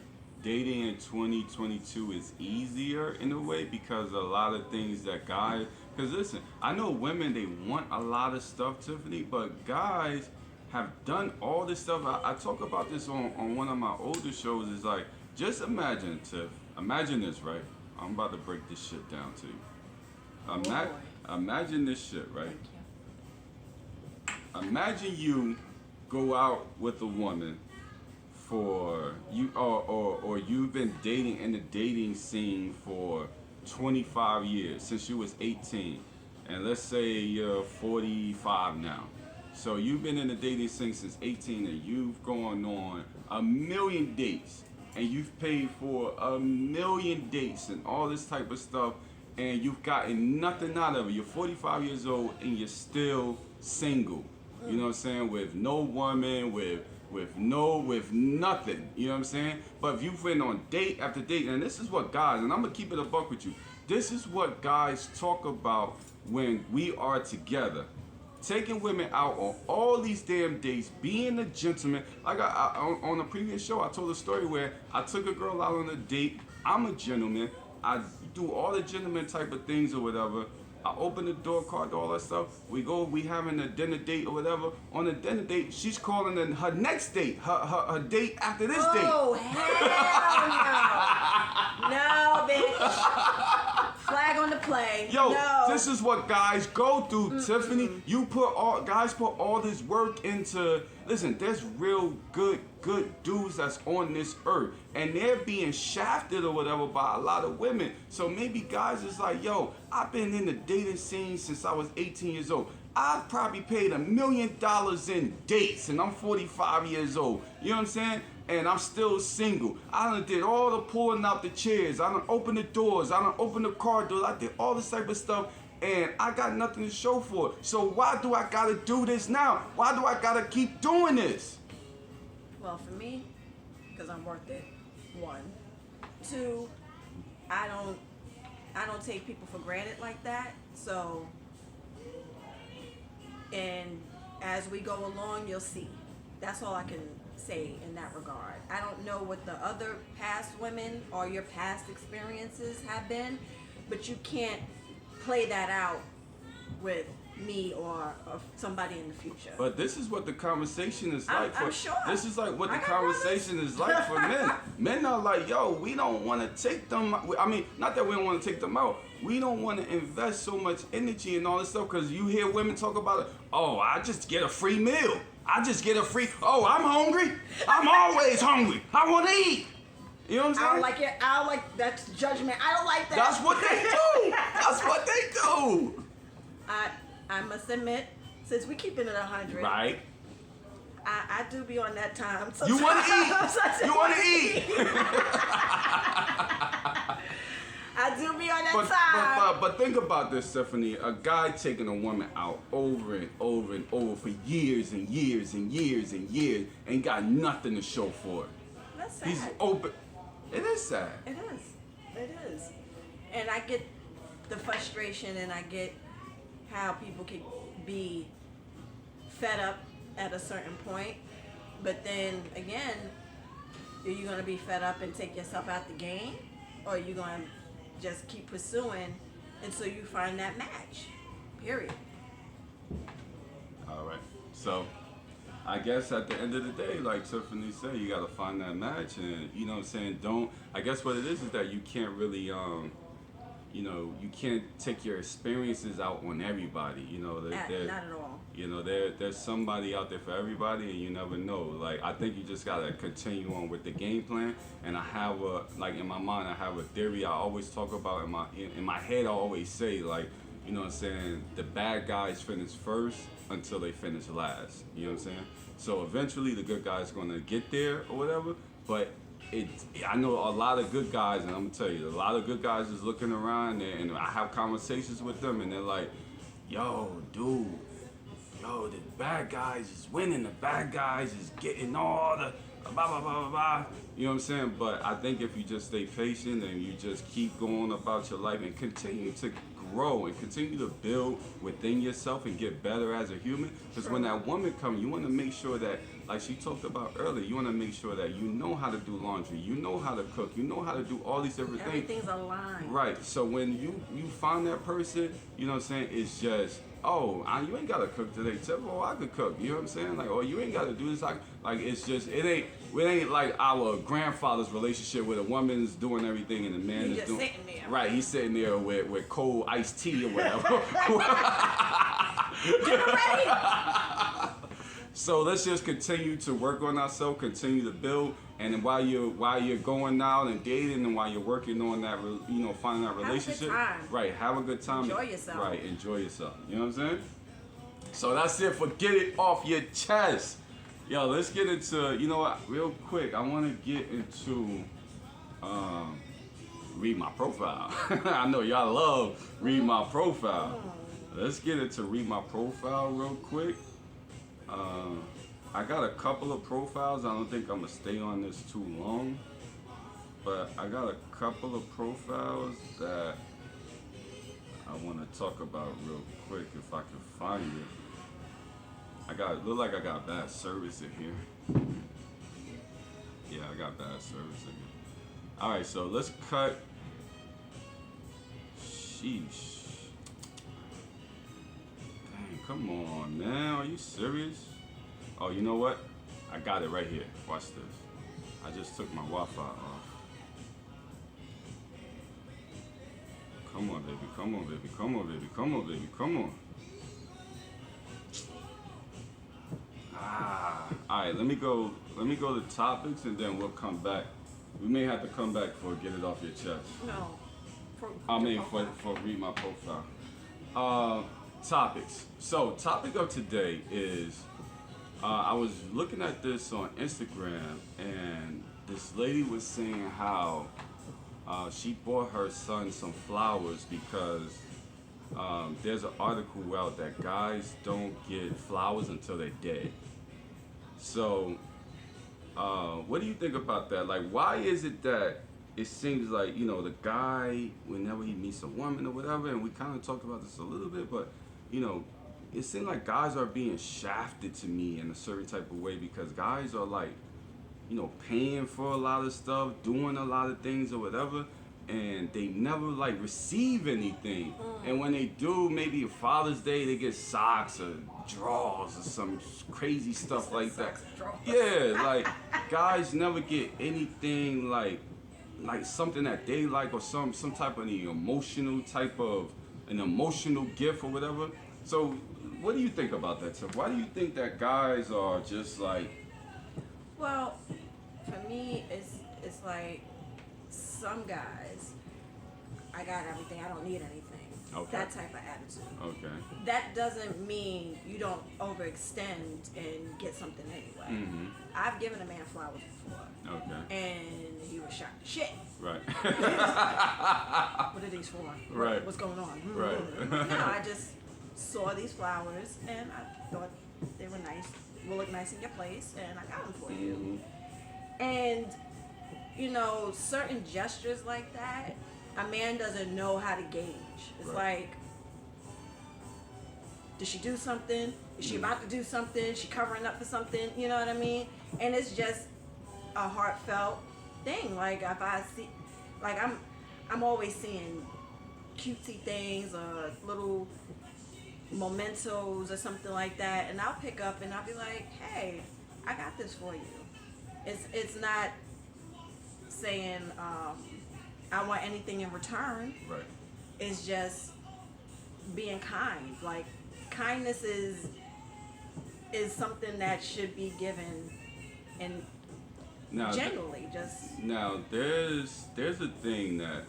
dating in 2022 is easier in a way, because a lot of things that guys, because listen, I know women, they want a lot of stuff, Tiffany, but guys have done all this stuff. I talk about this on one of my older shows. Is like, just imagine, Tiff, imagine this, right? I'm about to break this shit down to you. Imagine this shit, right? Imagine you go out with a woman for you, or you've been dating in the dating scene for 25 years, since you was 18, and let's say you're 45 now. So you've been in the dating scene since 18, and you've gone on 1,000,000 dates, and you've paid for 1,000,000 dates and all this type of stuff, and you've gotten nothing out of it. You're 45 years old and you're still single. You know what I'm saying? With no woman, with nothing. You know what I'm saying? But if you've been on date after date, and this is what guys, and I'm gonna keep it a buck with you, this is what guys talk about when we are together. Taking women out on all these damn dates, being a gentleman. Like on a previous show, I told a story where I took a girl out on a date. I'm a gentleman. I do all the gentleman type of things or whatever. I open the door, card, all that stuff. We having a dinner date or whatever. On the dinner date, she's calling her next date, her date after this date. Oh, hell no. No, bitch. Flag on the play. Yo, no. This is what guys go through, Tiffany. Guys put all this work into. Listen, there's real good dudes that's on this earth, and they're being shafted or whatever by a lot of women. So maybe guys is like, yo, I've been in the dating scene since I was 18 years old. I've probably paid $1 million in dates, and I'm 45 years old. You know what I'm saying? And I'm still single. I done did all the pulling out the chairs. I done opened the doors. I done opened the car doors. I did all this type of stuff. And I got nothing to show for it. So why do I gotta do this now? Why do I gotta keep doing this? Well, for me, because I'm worth it. 1, 2, I don't take people for granted like that. So, and as we go along, you'll see. That's all I can say in that regard. I don't know what the other past women or your past experiences have been, but you can't play that out with me or somebody in the future. But this is what the conversation is like. I'm sure. This is like what the I got conversation is like for men. Men are like, yo, we don't want to take them. I mean, not that we don't want to take them out. We don't want to invest so much energy and all this stuff, because you hear women talk about it. Oh, I just get a free meal. I just get a free. Oh, I'm hungry. I'm always hungry. I want to eat. You know what I'm saying? I don't like it. I don't like that's judgment. I don't like that. That's what they do. That's what they do. I must admit, since we keeping it 100, Right. I do be on that time. You want to eat. You want to eat. I do be on that time. But think about this, Tiffany. A guy taking a woman out over and over and over for years and years and years and years, ain't got nothing to show for it. That's sad. He's open. It is sad. It is. It is. And I get the frustration, and I get how people can be fed up at a certain point, but then again, are you gonna be fed up and take yourself out the game, or are you gonna just keep pursuing until you find that match? Period. All right. So, I guess at the end of the day, like Tiffany said, you gotta find that match, and you know what I'm saying. Don't. I guess what it is that you can't really you know, you can't take your experiences out on everybody. You know, Not at all. you know, there's somebody out there for everybody, and you never know. Like, I think you just gotta continue on with the game plan. And I have like in my mind, I have a theory I always talk about in my head. I always say, like, you know what I'm saying, the bad guys finish first until they finish last. You know what I'm saying? So eventually the good guys gonna get there or whatever. But I know a lot of good guys, and I'm gonna tell you, a lot of good guys is looking around, and I have conversations with them, and they're like, yo, dude, the bad guys is winning, the bad guys is getting all the blah, blah, blah, blah, blah. You know what I'm saying? But I think if you just stay patient and you just keep going about your life and continue to grow and continue to build within yourself and get better as a human, because when that woman comes, you want to make sure that, like she talked about earlier, you want to make sure that you know how to do laundry, you know how to cook, you know how to do all these different things. Everything's aligned. Right. So when you find that person, you know what I'm saying, it's just, you ain't gotta cook today, Tiff. Oh, I could cook. You know what I'm saying? Like, oh, you ain't gotta do this. Like, it's just, it ain't like our grandfather's relationship where the woman's doing everything and the man is doing. Sitting there. Right. He's sitting there with cold iced tea or whatever. Get ready. So let's just continue to work on ourselves, continue to build, and then while you're going out and dating, and while you're working on that, you know, finding that relationship, have a good time. right? Have a good time. Enjoy yourself. Right, enjoy yourself. You know what I'm saying? So that's it for get it off your chest. Yo, let's get into, you know what? Real quick, I want to get into read my profile. I know y'all love read my profile. Let's get into read my profile real quick. I got a couple of profiles. I don't think I'm gonna stay on this too long, but I got a couple of profiles that I want to talk about real quick if I can find it. Look like I got bad service in here. Yeah, I got bad service in here. All right, so let's cut. Sheesh. Dang, come on, man. Are you serious? Oh, you know what? I got it right here. Watch this. I just took my Wi-Fi off. Come on, baby. Come on, baby. Come on, baby. Come on, baby. Come on. All right. Let me go to topics, and then we'll come back. We may have to come back for get it off your chest. No. For read my profile. Topics. So, topic of today is. I was looking at this on Instagram, and this lady was saying how she bought her son some flowers because there's an article out that guys don't get flowers until they're dead. So, what do you think about that? Like, why is it that it seems like, you know, the guy, whenever he meets a woman or whatever, and we kind of talked about this a little bit, but, you know, it seems like guys are being shafted to me in a certain type of way because guys are like, you know, paying for a lot of stuff, doing a lot of things or whatever, and they never like receive anything. And when they do, maybe Father's Day, they get socks or drawers or some crazy stuff like that. Yeah, like guys never get anything like something that they like or some type of emotional gift or whatever. So what do you think about that, Tiff? Why do you think that guys are just like... Well, for me, it's like some guys, I got everything, I don't need anything. Okay. That type of attitude. Okay. That doesn't mean you don't overextend and get something anyway. Mm-hmm. I've given a man flowers before. Okay. And he was shocked. Shit. Right. What are these for? Right. What's going on? Right. No, I just saw these flowers and I thought they were nice, will look nice in your place, and I got them for you. And, you know, certain gestures like that, a man doesn't know how to gauge. It's like, Did she do something? Is she about to do something? Is she covering up for something? You know what I mean? And it's just a heartfelt thing. Like if I see, like I'm always seeing cutesy things or little mementos or something like that, and I'll pick up and I'll be like, hey, I got this for you. It's not saying I want anything in return. Right. It's just being kind. Like kindness is something that should be given and Now, genuinely just now there's a thing that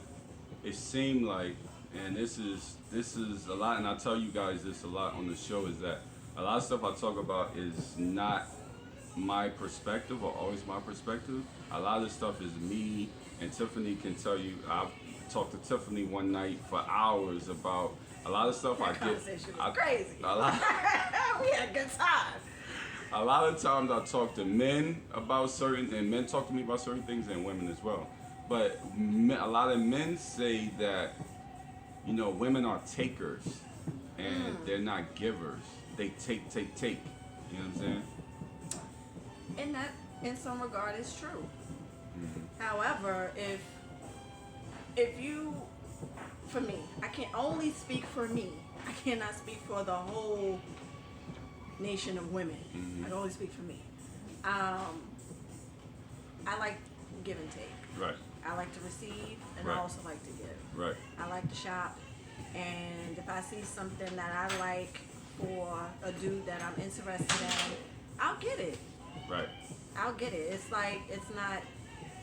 it seemed like, and this is a lot, and I tell you guys this a lot on the show, is that a lot of stuff I talk about is not my perspective or always my perspective. A lot of stuff is me, and Tiffany can tell you. I've talked to Tiffany one night for hours about a lot of stuff. that conversation was crazy. A lot, we had a good time. a lot of times I talk to men about certain, and men talk to me about certain things, and women as well. But a lot of men say that, you know, women are takers and they're not givers. They take. You know what I'm saying? And that, in some regard, is true. Mm-hmm. However, if you, for me, I can only speak for me. I cannot speak for the whole nation of women. Mm-hmm. I can only speak for me. I like give and take. Right. I like to receive, and Right. I also like to give. Right. I like to shop, and if I see something that I like for a dude that I'm interested in, I'll get it. Right. I'll get it. It's like, it's not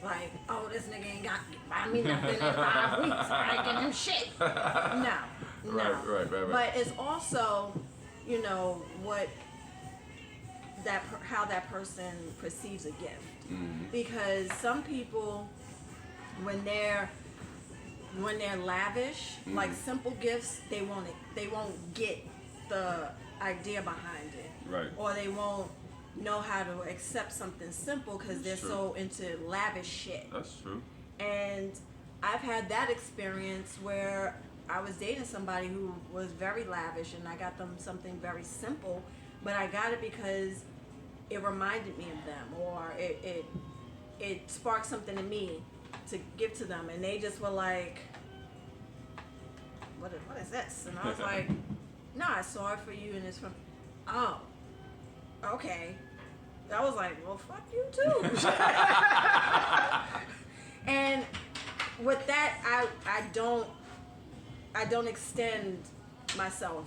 like, oh, this nigga ain't got buy me nothing in 5 weeks. I ain't getting him shit. No. Right. But it's also, you know, how that person perceives a gift. Mm-hmm. Because some people, when they're lavish, like simple gifts, they won't get the idea behind it. Right. Or they won't know how to accept something simple because they're True. so into lavish shit. That's true. And I've had that experience where I was dating somebody who was very lavish, and I got them something very simple, but I got it because it reminded me of them, or it sparked something in me to give to them, and they just were like, what is this? And I was like, no, I saw it for you, and it's from, oh, okay. I was like, well, fuck you too. And with that, I don't extend myself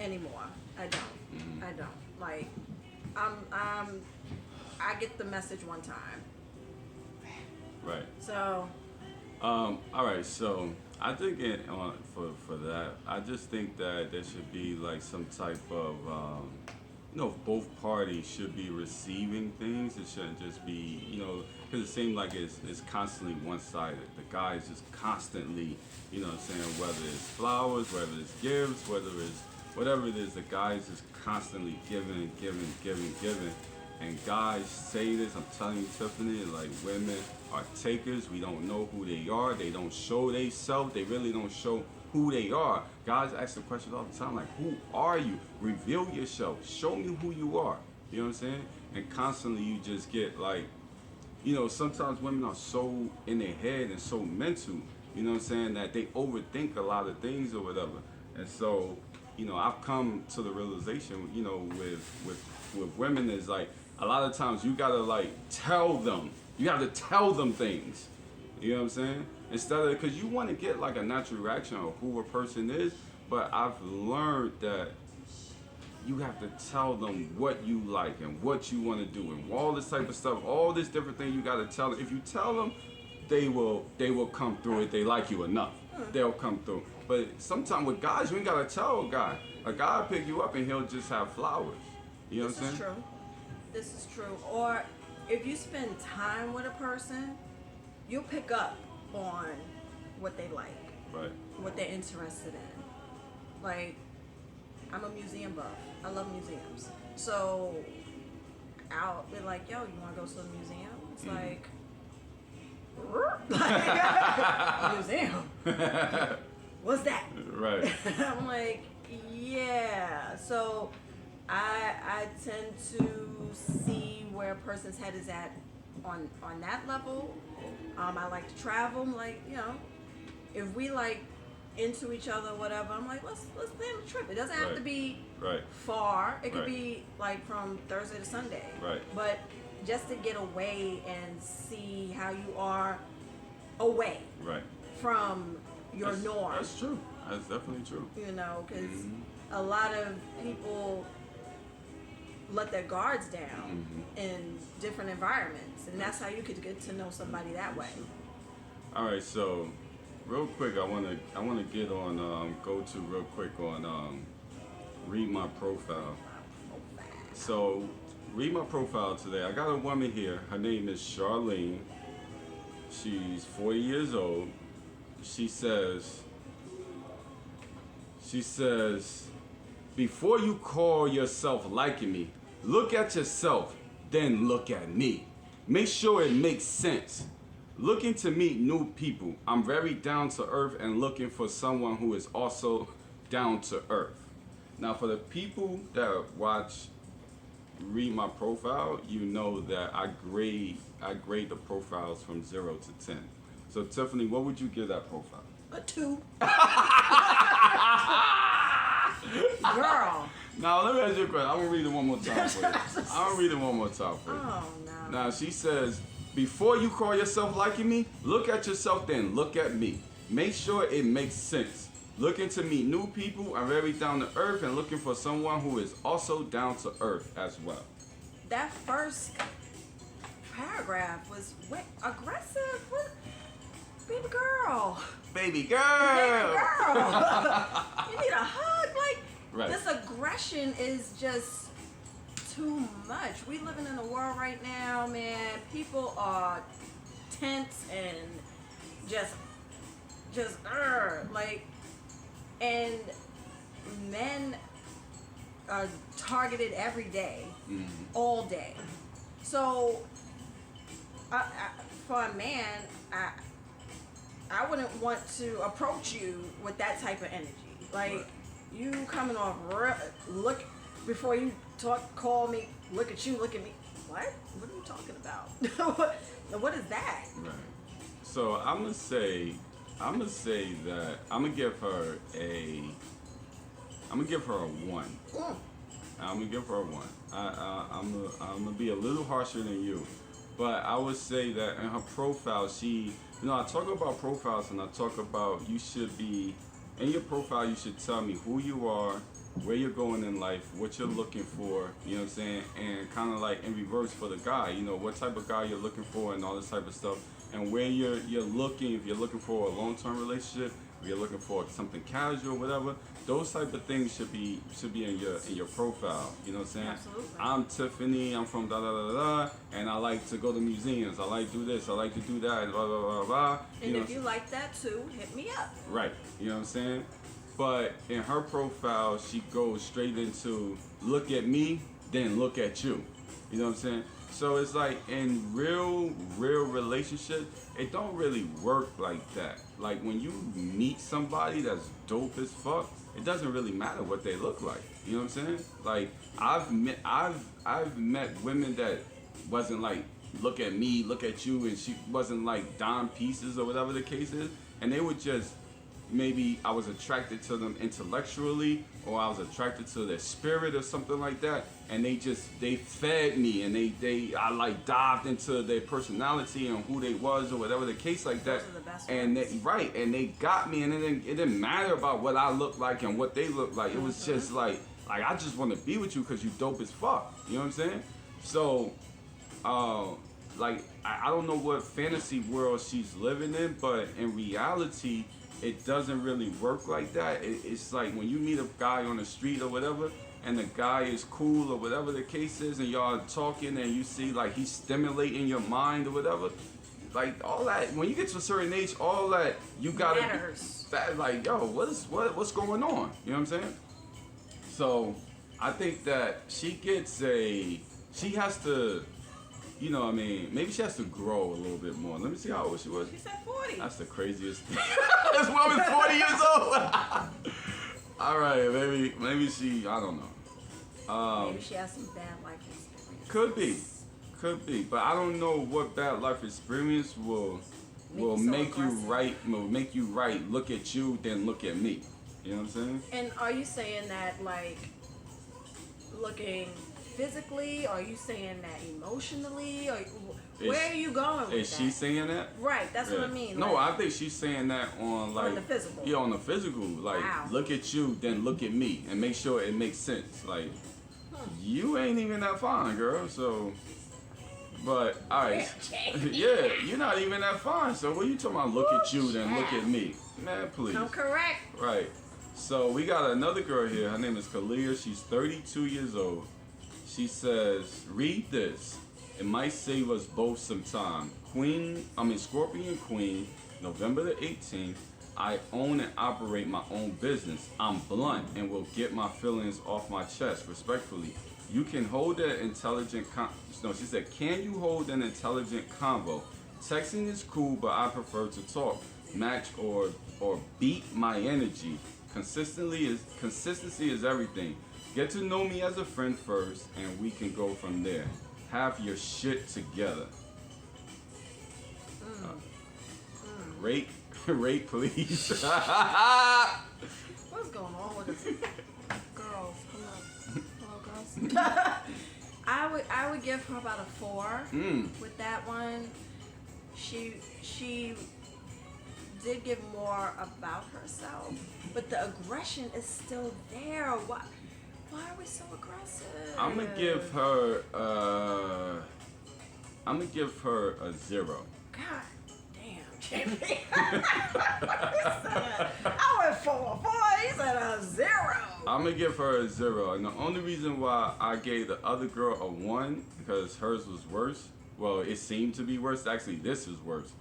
anymore. I don't. Like, I get the message one time. Right. So. All right. So I think for that, I just think that there should be like some type of, you know, both parties should be receiving things. It shouldn't just be, you know, because it seems like it's constantly one-sided. The guy is just constantly, you know what I'm saying, whether it's flowers, whether it's gifts, whether it's whatever it is, the guy is just constantly giving. And guys say this, I'm telling you, Tiffany, like, women are takers. We don't know who they are. They don't show themselves. They really don't show who they are. Guys ask the question all the time, like, who are you? Reveal yourself. Show me who you are. You know what I'm saying? And constantly you just get like, you know, sometimes women are so in their head and so mental, you know what I'm saying, that they overthink a lot of things or whatever. And so, you know, I've come to the realization, you know, with women is like, a lot of times you gotta like tell them. You have to tell them things. You know what I'm saying? Instead of, because you want to get like a natural reaction of who a person is, but I've learned that you have to tell them what you like and what you want to do and all this type of stuff, all this different thing you got to tell them. If you tell them, they will come through it. They like you enough. They'll come through. But sometimes with guys, you ain't got to tell a guy. A guy will pick you up and he'll just have flowers. You know what I'm saying? This is true. This is true. Or if you spend time with a person, you'll pick up on what they like, Right. what they're interested in. Like, I'm a museum buff. I love museums. So I'll be like, yo, you want to go to the museum? It's like, museum? What's that? Right. I'm like, Yeah. So I tend to see where a person's head is at on that level. I like to travel. I'm like, if we like into each other, whatever. I'm like, let's plan a trip. It doesn't have Right. to be Right. far. It could Right. be like from Thursday to Sunday. Right. But just to get away and see how you are away Right. from your That's- norm. That's true. That's definitely true. Because Mhm. a lot of people let their guards down Mhm. in different environments, and that's how you could get to know somebody that way. All right, so real quick, I wanna get on go to real quick on read my profile. So read my profile today. I got a woman here. Her name is Charlene. She's 40 years old. She says, before you call yourself liking me, look at yourself, then look at me. Make sure it makes sense. Looking to meet new people. I'm very down to earth and looking for someone who is also down to earth. Now, for the people that watch read my profile, you know that I grade the profiles from 0 to 10. So Tiffany, what would you give that profile? A 2. Girl. Now let me ask you a question. I'm gonna read it one more time for you. I'm gonna read it one more time for you. Oh no. Now she says, before you call yourself liking me, look at yourself, then look at me. Make sure it makes sense. Looking to meet new people, I'm very down to earth and looking for someone who is also down to earth as well. That first paragraph was aggressive. What? Baby girl. Baby Baby girl! girl. You need a hug. Like, Right. this aggression is just too much. We living in a world right now, man. People are tense and just like, and men are targeted every day, all day. So, for a man, I wouldn't want to approach you with that type of energy. Like, Right. you coming off look before you talk, call me, look at you, look at me. What? What are you talking about? what is that? Right. So I'm gonna say that I'm gonna give her a 1. Mm. I'm gonna give her a 1. I'm gonna be a little harsher than you, but I would say that in her profile, I talk about profiles and I talk about you should be in your profile. You should tell me who you are, where you're going in life, what you're looking for. You know what I'm saying, and kind of like in reverse for the guy. You know what type of guy you're looking for and all this type of stuff, and where you're looking. If you're looking for a long-term relationship, if you're looking for something casual, whatever, those type of things should be in your profile. You know what I'm saying? Absolutely. I'm Tiffany. I'm from da da da da, and I like to go to museums. I like to do this. I like to do that. Blah blah blah blah. And if you like that too, hit me up. Right. You know what I'm saying? But in her profile, she goes straight into look at me, then look at you. You know what I'm saying? So it's like in real relationships, it don't really work like that. Like when you meet somebody that's dope as fuck, it doesn't really matter what they look like. You know what I'm saying? Like I've met women that wasn't like look at me, look at you, and she wasn't like dime pieces or whatever the case is, and they would just maybe I was attracted to them intellectually or I was attracted to their spirit or something like that, and they fed me and I like dived into their personality and who they was or whatever the case like that. Those are the best And ones. they got me, and it didn't matter about what I looked like and what they looked like. It was just like I just want to be with you because you dope as fuck. You know what I'm saying? So I don't know what fantasy world she's living in, but in reality, it doesn't really work like that. It's like when you meet a guy on the street or whatever, and the guy is cool or whatever the case is, and y'all talking and you see like he's stimulating your mind or whatever, like all that, when you get to a certain age, all that you gotta Matters. that like, yo, what's going on? You know what I'm saying? So I think that she has to, you know what I mean, maybe she has to grow a little bit more. Let me see how old she was. She said 40. That's the craziest thing. This woman's 40 years old. All right, maybe she. I don't know. Maybe she has some bad life experience. Could be, but I don't know what bad life experience will you so make you aggressive. right. Will make you right. Look at you, then look at me. You know what I'm saying? And are you saying that like looking physically? Or are you saying that emotionally? Or where are you going with Is that? she saying that? Right, that's what I Yeah. mean. No, like, I think she's saying that on like the physical. Yeah, on the physical. Like, Wow. look at you, then look at me, and make sure it makes sense. Like, you ain't even that fine, girl. So, but all right, yeah, you're not even that fine. So, what you talking about? Look at you, then look at me, man. Please. I'm correct. Right. So we got another girl here. Her name is Kalia. She's 32 years old. She says, "Read this. It might save us both some time. Scorpion Queen, November the 18th. I own and operate my own business. I'm blunt and will get my feelings off my chest, respectfully. You can hold an intelligent she said, can you hold an intelligent convo? Texting is cool, but I prefer to talk. Match or beat my energy. Consistency is everything. Get to know me as a friend first, and we can go from there. Have your shit together. Rate, please." What's going on with this? Girls, hello girls. I would give her about a 4 with that one. She did give more about herself, but the aggression is still there. Why are we so aggressive? I'm gonna give her a 0. God damn, JP. I went for a 4. He said a 0. I'm gonna give her a 0, and the only reason why I gave the other girl a 1 because hers was worse. Well, it seemed to be worse. Actually, this is worse.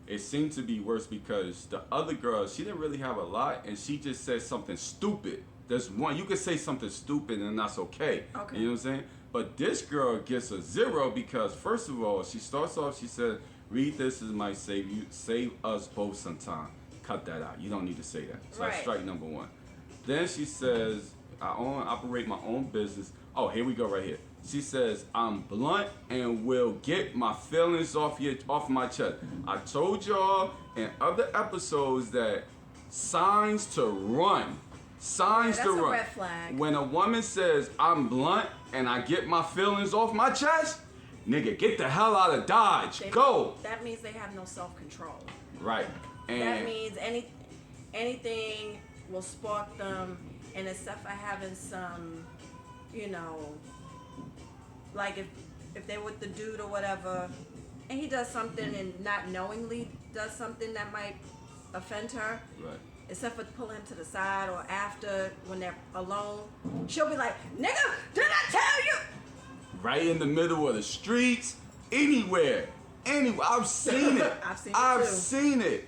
It seemed to be worse because the other girl, she didn't really have a lot, and she just said something stupid. There's one, you could say something stupid and that's okay. Okay. You know what I'm saying? But this girl gets a 0 because first of all, she starts off, she said, "Read this, it might save us both some time." Cut that out. You don't need to say that. So that's Right. strike number 1. Then she says, "I operate my own business." Oh, here we go right here. She says, "I'm blunt and will get my feelings off my chest." I told y'all in other episodes that signs to run. Signs that's to a run. red flag. When a woman says, "I'm blunt and I get my feelings off my chest," nigga, get the hell out of Dodge. Go. That means they have no self-control. Right. And That means anything will spark them, and except for having some, like if they're with the dude or whatever, and he does something and not knowingly does something that might offend her, right. except for pulling him to the side or after when they're alone, she'll be like, "Nigga, did I tell you?" Right in the middle of the streets, anywhere. I've seen it. I've seen it.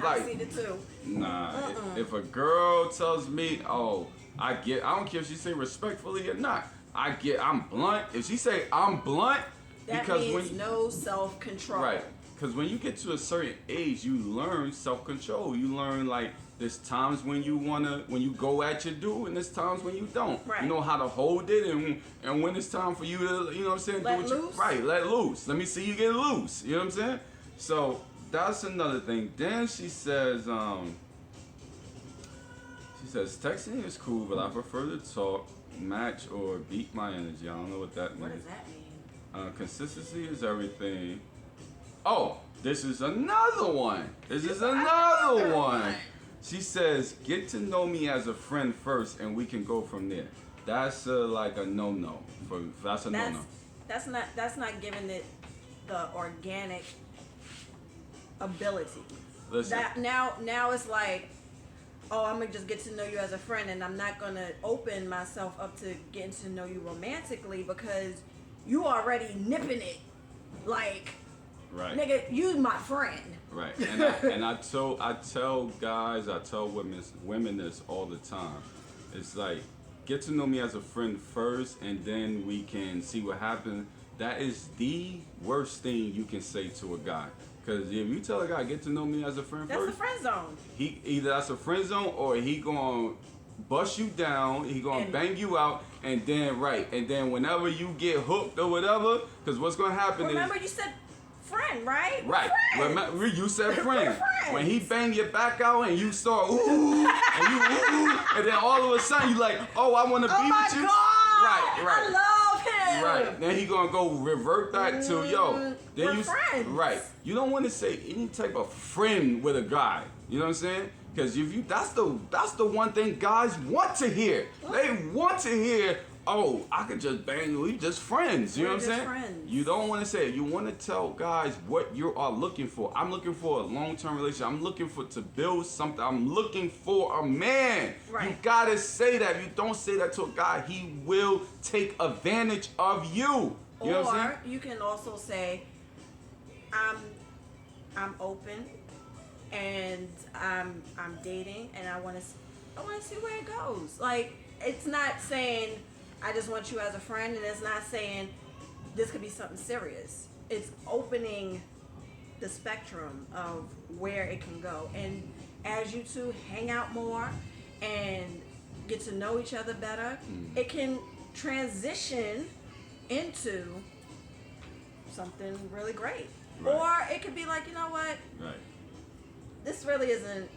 I've seen it too. Nah, if a girl tells me, "Oh, I don't care if she say respectfully or not. I'm blunt." If she say I'm blunt, That because means no self-control. right, because when you get to a certain age, you learn self-control. You learn like there's times when you go at your dude, and there's times when you don't. Right. You know how to hold it, and when it's time for you to, you know what I'm saying, Let do what loose? right, let loose. Let me see you get loose. You know what I'm saying? So that's another thing. Then she says, texting is cool, but I prefer to talk, match, or beat my energy. I don't know what that means. What does that mean? Consistency is everything. Oh, this is another one. Another one. She says, "Get to know me as a friend first, and we can go from there." That's like a no-no. That's a no-no. That's not giving it the organic ability. Listen. That now it's like, oh, I'm gonna just get to know you as a friend, and I'm not gonna open myself up to getting to know you romantically because you already nipping it. Like, Right. nigga, you my friend. Right. And I tell guys, I tell women this all the time. It's like, get to know me as a friend first, and then we can see what happens. That is the worst thing you can say to a guy. Because if you tell a guy, get to know me as a friend That's first, the friend zone. he either that's a friend zone or he going bust you down, he gonna And- bang you out, and then whenever you get hooked or whatever, because what's gonna happen Remember, you said friend, right? We're right, friends. remember you said friend. friends. When he bang your back out and you start ooh, and you ooh, and then all of a sudden you like, oh, I want to be Oh my with you. God! Right. I love him. Right. Then he gonna go revert back to yo. Then we're you friends. right. You don't want to say any type of friend with a guy. You know what I'm saying? Because if you that's the one thing guys want to hear. They want to hear, oh, I could just bang you. We just friends. You know what I'm We're saying? just friends. You don't want to say it. You want to tell guys what you are looking for. I'm looking for a long-term relationship. I'm looking for to build something. I'm looking for a man. Right. You gotta say that. If you don't say that to a guy, he will take advantage of you. You know what I'm saying? Or you can also say, I'm open and I'm dating and I want to see where it goes. Like, it's not saying I just want you as a friend, and it's not saying this could be something serious. It's opening the spectrum of where it can go. And as you two hang out more and get to know each other better, it can transition into something really great. Right. Or it could be like, you know what? Right. This really isn't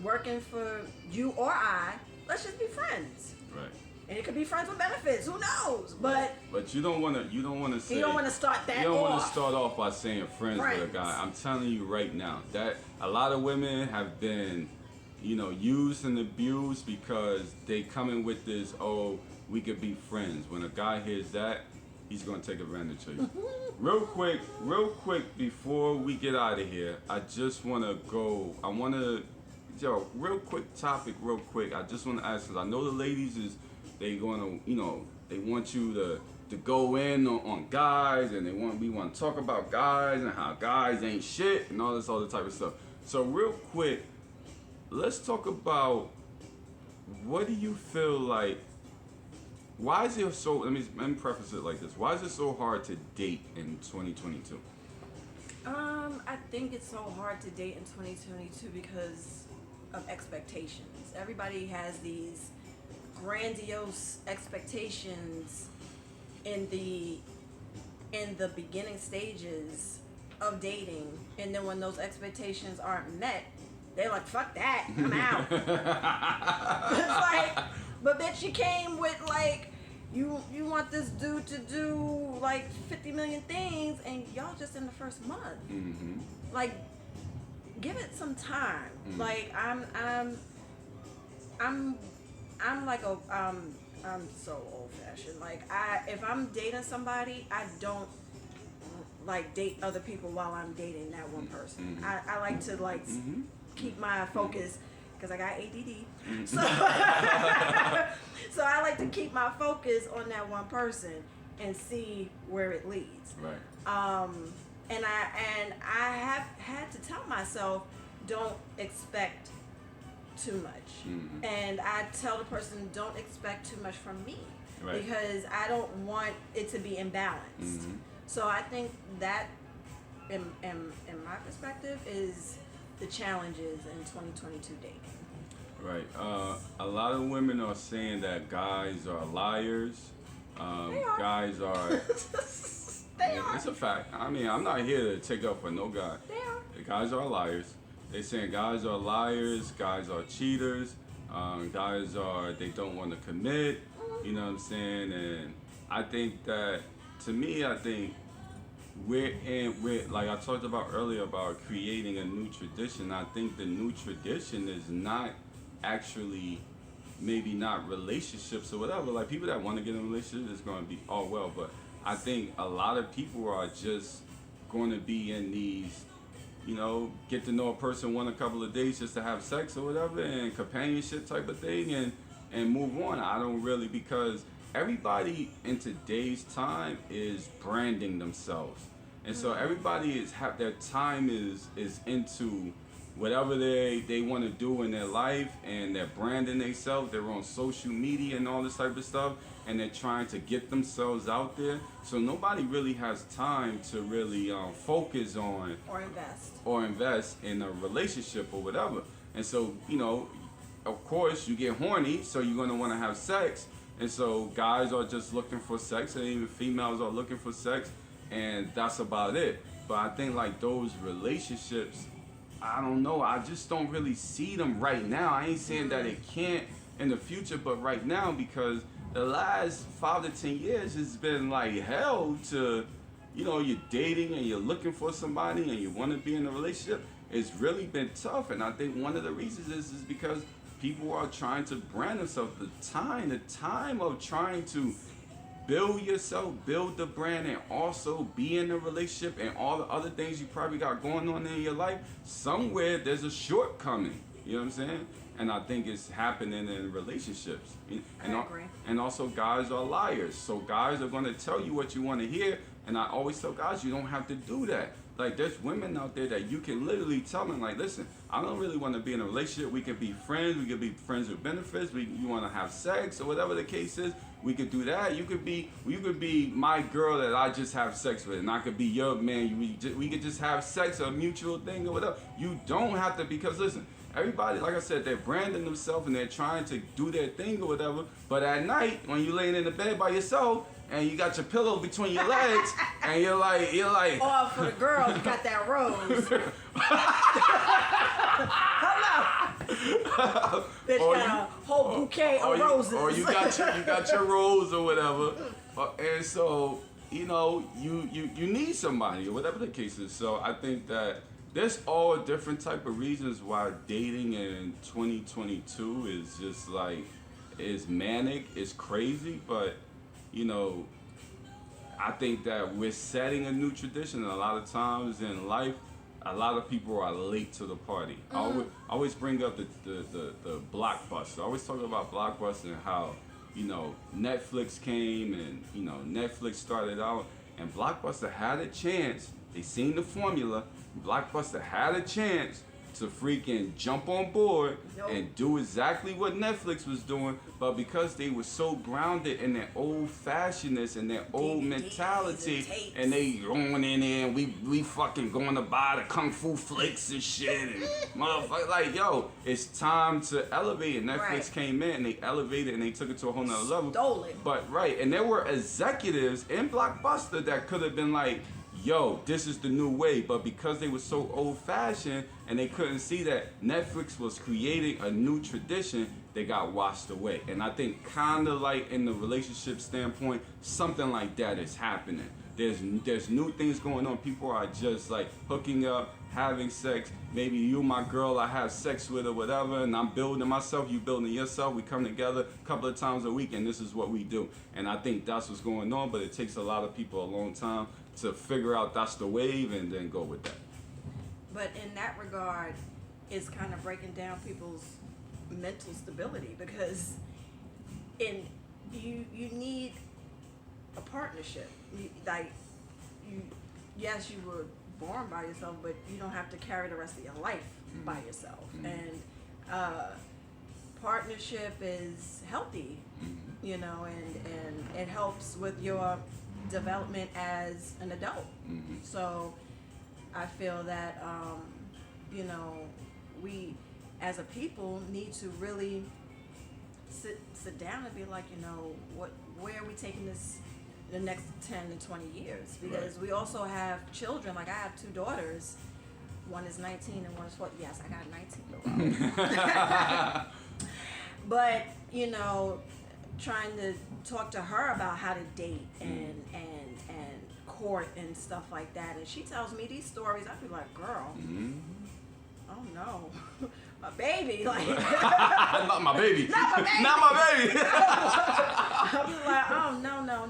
working for you or I. Let's just be friends. Right. And it could be friends with benefits. Who knows? But you don't want to say. you don't want to start that You don't want to off. start off by saying friends with a Friends. guy. I'm telling you right now that a lot of women have been, used and abused because they come in with this, oh, we could be friends. When a guy hears that, he's gonna take advantage of you. Real quick, before we get out of here, I just wanna real quick topic, real quick. I just wanna ask, because I know the ladies they want you to go in on guys, and we want to talk about guys and how guys ain't shit and all this other type of stuff. So real quick, let's talk about, what do you feel like, why is it so, let me preface it like this. Why is it so hard to date in 2022? I think it's so hard to date in 2022 because of expectations. Everybody has these grandiose expectations in the beginning stages of dating, and then when those expectations aren't met, they're like, fuck that, I'm out. It's like, but bitch, you came with like, you want this dude to do like 50 million things, and y'all just in the first month. Mm-hmm. Like, give it some time. Mm. Like, I'm like I'm so old fashioned. Like, if I'm dating somebody, I don't like date other people while I'm dating that one person. Mm-hmm. I like to like keep my focus because I got ADD. Mm-hmm. So I like to keep my focus on that one person and see where it leads. Right. And I have had to tell myself, don't expect too much. Mm-hmm. And I tell the person, don't expect too much from me. Right. Because I don't want it to be imbalanced. Mm-hmm. So I think that, in my perspective, is the challenges in 2022 dating. Right. A lot of women are saying that guys are liars. They are. Guys are. They are. It's a fact. I mean, I'm not here to take up for no guy. They are. The guys are liars. They saying guys are liars. Guys are cheaters. They don't want to commit. You know what I'm saying? And I think that, to me, we're like I talked about earlier about creating a new tradition. I think the new tradition is not actually, maybe not relationships or whatever. Like, people that want to get in a relationship is going to be all well, but I think a lot of people are just going to be in these, get to know a person a couple of days just to have sex or whatever, and companionship type of thing, and move on. I don't really, because everybody in today's time is branding themselves, and so everybody their time is into whatever they want to do in their life, and they're branding themselves. They're on social media and all this type of stuff, and they're trying to get themselves out there. So nobody really has time to really focus on Or invest in a relationship or whatever. And so, of course, you get horny, so you're gonna want to have sex, and so guys are just looking for sex, and even females are looking for sex, and that's about it. But I think like those relationships, I don't know, I just don't really see them right now. I ain't saying that it can't in the future, but right now, because the last 5 to 10 years has been like hell to, you know, you're dating and you're looking for somebody and you want to be in a relationship. It's really been tough, and I think one of the reasons is because people are trying to brand themselves. The time of trying to build yourself, build the brand, and also be in a relationship and all the other things you probably got going on in your life, somewhere there's a shortcoming. You know what I'm saying? And I think it's happening in relationships. And, I agree. And also guys are liars. So guys are going to tell you what you want to hear. And I always tell guys, you don't have to do that. Like, there's women out there that you can literally tell them, like, listen, I don't really want to be in a relationship. We can be friends. We can be friends with benefits. You want to have sex or whatever the case is. We could do that. You could be my girl that I just have sex with, and I could be your man. We could just have sex, a mutual thing or whatever. You don't have to, because listen, everybody, like I said, they're branding themselves and they're trying to do their thing or whatever. But at night, when you're laying in the bed by yourself and you got your pillow between your legs and you're like. Oh, for the girls, you got that rose. Hello. Bitch got a whole bouquet of roses. Or you got your rose or whatever. And so, you know, you need somebody or whatever the case is. So I think that there's all different type of reasons why dating in 2022 is just like, is manic, is crazy, but you know, I think that we're setting a new tradition, and a lot of times in life, a lot of people are late to the party. I always bring up the Blockbuster. I always talk about Blockbuster and how, you know, Netflix came and, you know, Netflix started out, and Blockbuster had a chance. They seen the formula. Blockbuster had a chance to freaking jump on board and do exactly what Netflix was doing, but because they were so grounded in their old-fashionedness and their old mentality, and they going in there and we fucking going to buy the kung fu flicks and shit, and motherfucker, like, yo, it's time to elevate. And Netflix came in and they elevated and they took it to a whole nother level. Stole it. But and there were executives in Blockbuster that could have been like, yo, this is the new way, but because they were so old-fashioned and they couldn't see that Netflix was creating a new tradition, they got washed away. And I think kind of like in the relationship standpoint, something like that is happening. There's new things going on. People are just like hooking up, having sex. Maybe you, my girl, I have sex with or whatever, and I'm building myself, you building yourself. We come together a couple of times a week, and this is what we do. And I think that's what's going on, but it takes a lot of people a long time to figure out that's the wave and then go with that. But in that regard, it's kind of breaking down people's mental stability, because you need a partnership. Yes, you were born by yourself, but you don't have to carry the rest of your life by yourself. And partnership is healthy, you know, and it helps with your development as an adult. So I feel that you know, we as a people need to really sit down and be like, you know, where are we taking this the next 10 and 20 years? Because we also have children. Like, I have 2 daughters. One is 19 and one is 40. Yes, I got 19 year olds. But, you know, trying to talk to her about how to date and court and stuff like that, and she tells me these stories, I'd be like, girl, oh no, my baby, like not my baby, not my baby, not my baby. I'd be like, oh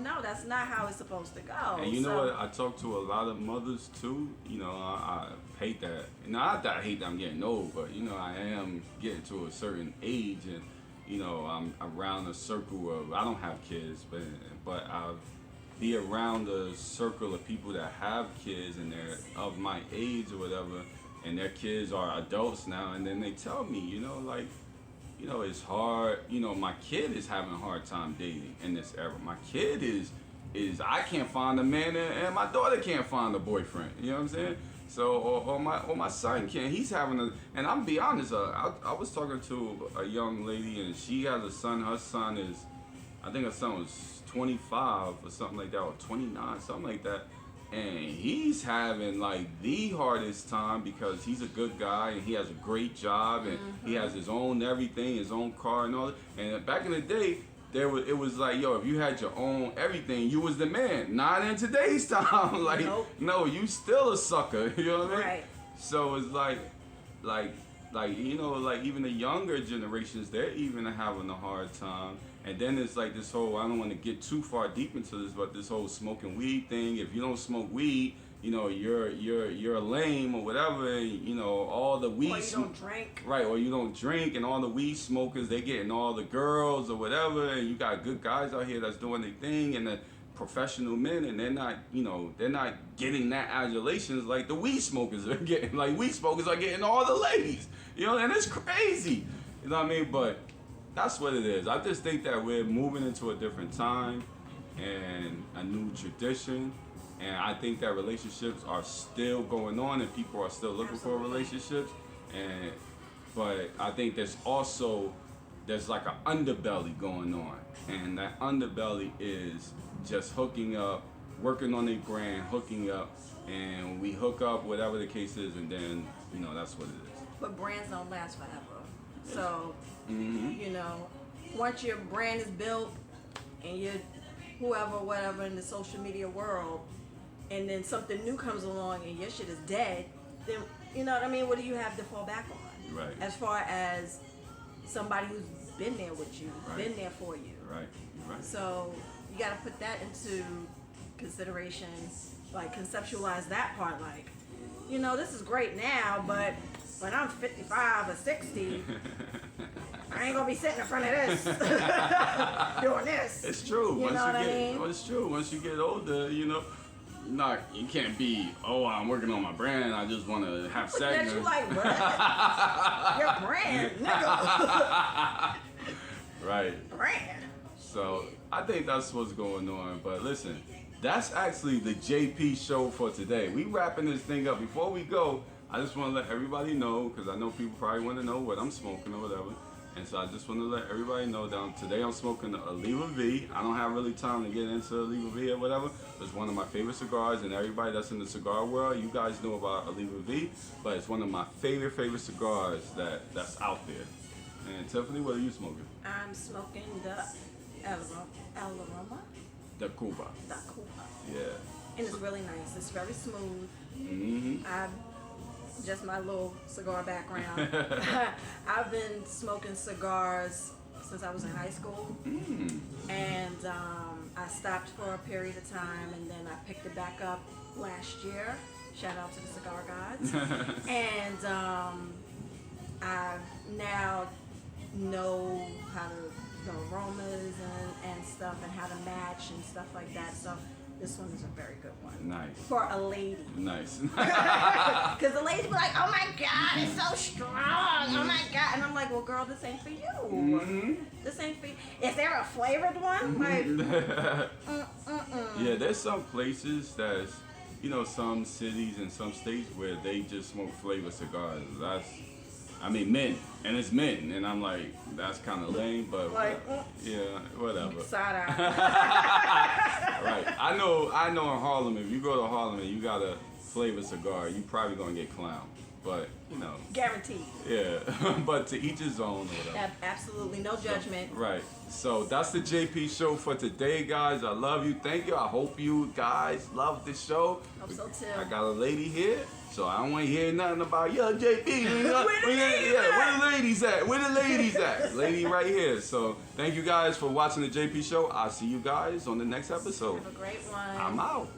no, that's not how it's supposed to go. And you know what? I talk to a lot of mothers too. You know, I hate that. Not that I hate that I'm getting old, but you know, I am getting to a certain age, and you know, I'm around a circle of, I don't have kids, but I've be around a circle of people that have kids and they're of my age or whatever, and their kids are adults now, and then they tell me, you know, like, you know, it's hard, you know, my kid is having a hard time dating in this era. My kid is I can't find a man, and my daughter can't find a boyfriend, you know what I'm saying? So or my son can. He's having a, and I'm be honest. I was talking to a young lady and she has a son. Her son is, I think her son was 25 or something like that, or 29, something like that. And he's having like the hardest time because he's a good guy and he has a great job and he has his own everything, his own car and all that. And back in the day, it was like, yo, if you had your own everything, you was the man. Not in today's time. Like, Nope. no, you still a sucker. You know what I mean? Right. So it's like you know, like even the younger generations, they're even having a hard time. And then it's like this whole, I don't want to get too far deep into this, but this whole smoking weed thing. If you don't smoke weed, you know, you're lame or whatever. And, you know, all the weed. Or you don't drink. Right, or you don't drink, and all the weed smokers, they getting all the girls or whatever. And you got good guys out here that's doing their thing, and the professional men, and they're not, you know, they're not getting that adulations like the weed smokers are getting. Like weed smokers are getting all the ladies, you know, and it's crazy. You know what I mean? But that's what it is. I just think that we're moving into a different time and a new tradition. And I think that relationships are still going on and people are still looking for relationships. But I think there's like an underbelly going on. And that underbelly is just hooking up, working on their brand, hooking up, and we hook up, whatever the case is, and then, you know, that's what it is. But brands don't last forever. So, you know, once your brand is built and you're whoever, whatever in the social media world, and then something new comes along and your shit is dead, then, you know what I mean? What do you have to fall back on? Right. As far as somebody who's been there with you, been there for you. Right. Right. So you got to put that into consideration, like conceptualize that part. Like, you know, this is great now, but when I'm 55 or 60, I ain't gonna be sitting in front of this doing this. It's true. You know what I mean? It's true. Once you get older, you know, you can't be, oh, I'm working on my brand. I just want to have sex. That you like, what? Your brand, nigga. Right. Brand. So I think that's what's going on. But listen, that's actually the JP show for today. We wrapping this thing up. Before we go, I just want to let everybody know, because I know people probably want to know what I'm smoking or whatever. And so I just want to let everybody know that today I'm smoking a Oliva V. I don't have really time to get into Oliva V or whatever. It's one of my favorite cigars, and everybody that's in the cigar world, you guys know about Oliva V, but it's one of my favorite cigars that's out there. And Tiffany, what are you smoking? I'm smoking the El Aroma. The Cuba. The Cuba. Yeah. And it's really nice. It's very smooth. Mm-hmm. Just my little cigar background. I've been smoking cigars since I was in high school. And I stopped for a period of time, and then I picked it back up last year. Shout out to the cigar gods. And I now know how to, the aromas and stuff, and how to match and stuff like that. So this one is a very good one. Nice. For a lady. Nice. Because the ladies be like, oh my God, it's so strong. Oh my God. And I'm like, well, girl, this ain't for you. Mm-hmm. This ain't for you. Is there a flavored one? Like, Yeah, there's some places that's, you know, some cities and some states where they just smoke flavored cigars. I mean, mint, and it's mint, and I'm like, that's kind of lame, but like, yeah, whatever. side eye. Right. I know in Harlem, if you go to Harlem and you got a flavored cigar, you probably gonna get clowned. But, you know. Guaranteed. Yeah. But to each his own or whatever. Absolutely. No judgment. Right. So that's the JP show for today, guys. I love you. Thank you. I hope you guys love the show. Hope so too. I got a lady here, so I don't want to hear nothing about, yo, JP. Where the ladies at? Where the ladies at? Lady right here. So thank you guys for watching the JP show. I'll see you guys on the next episode. Have a great one. I'm out.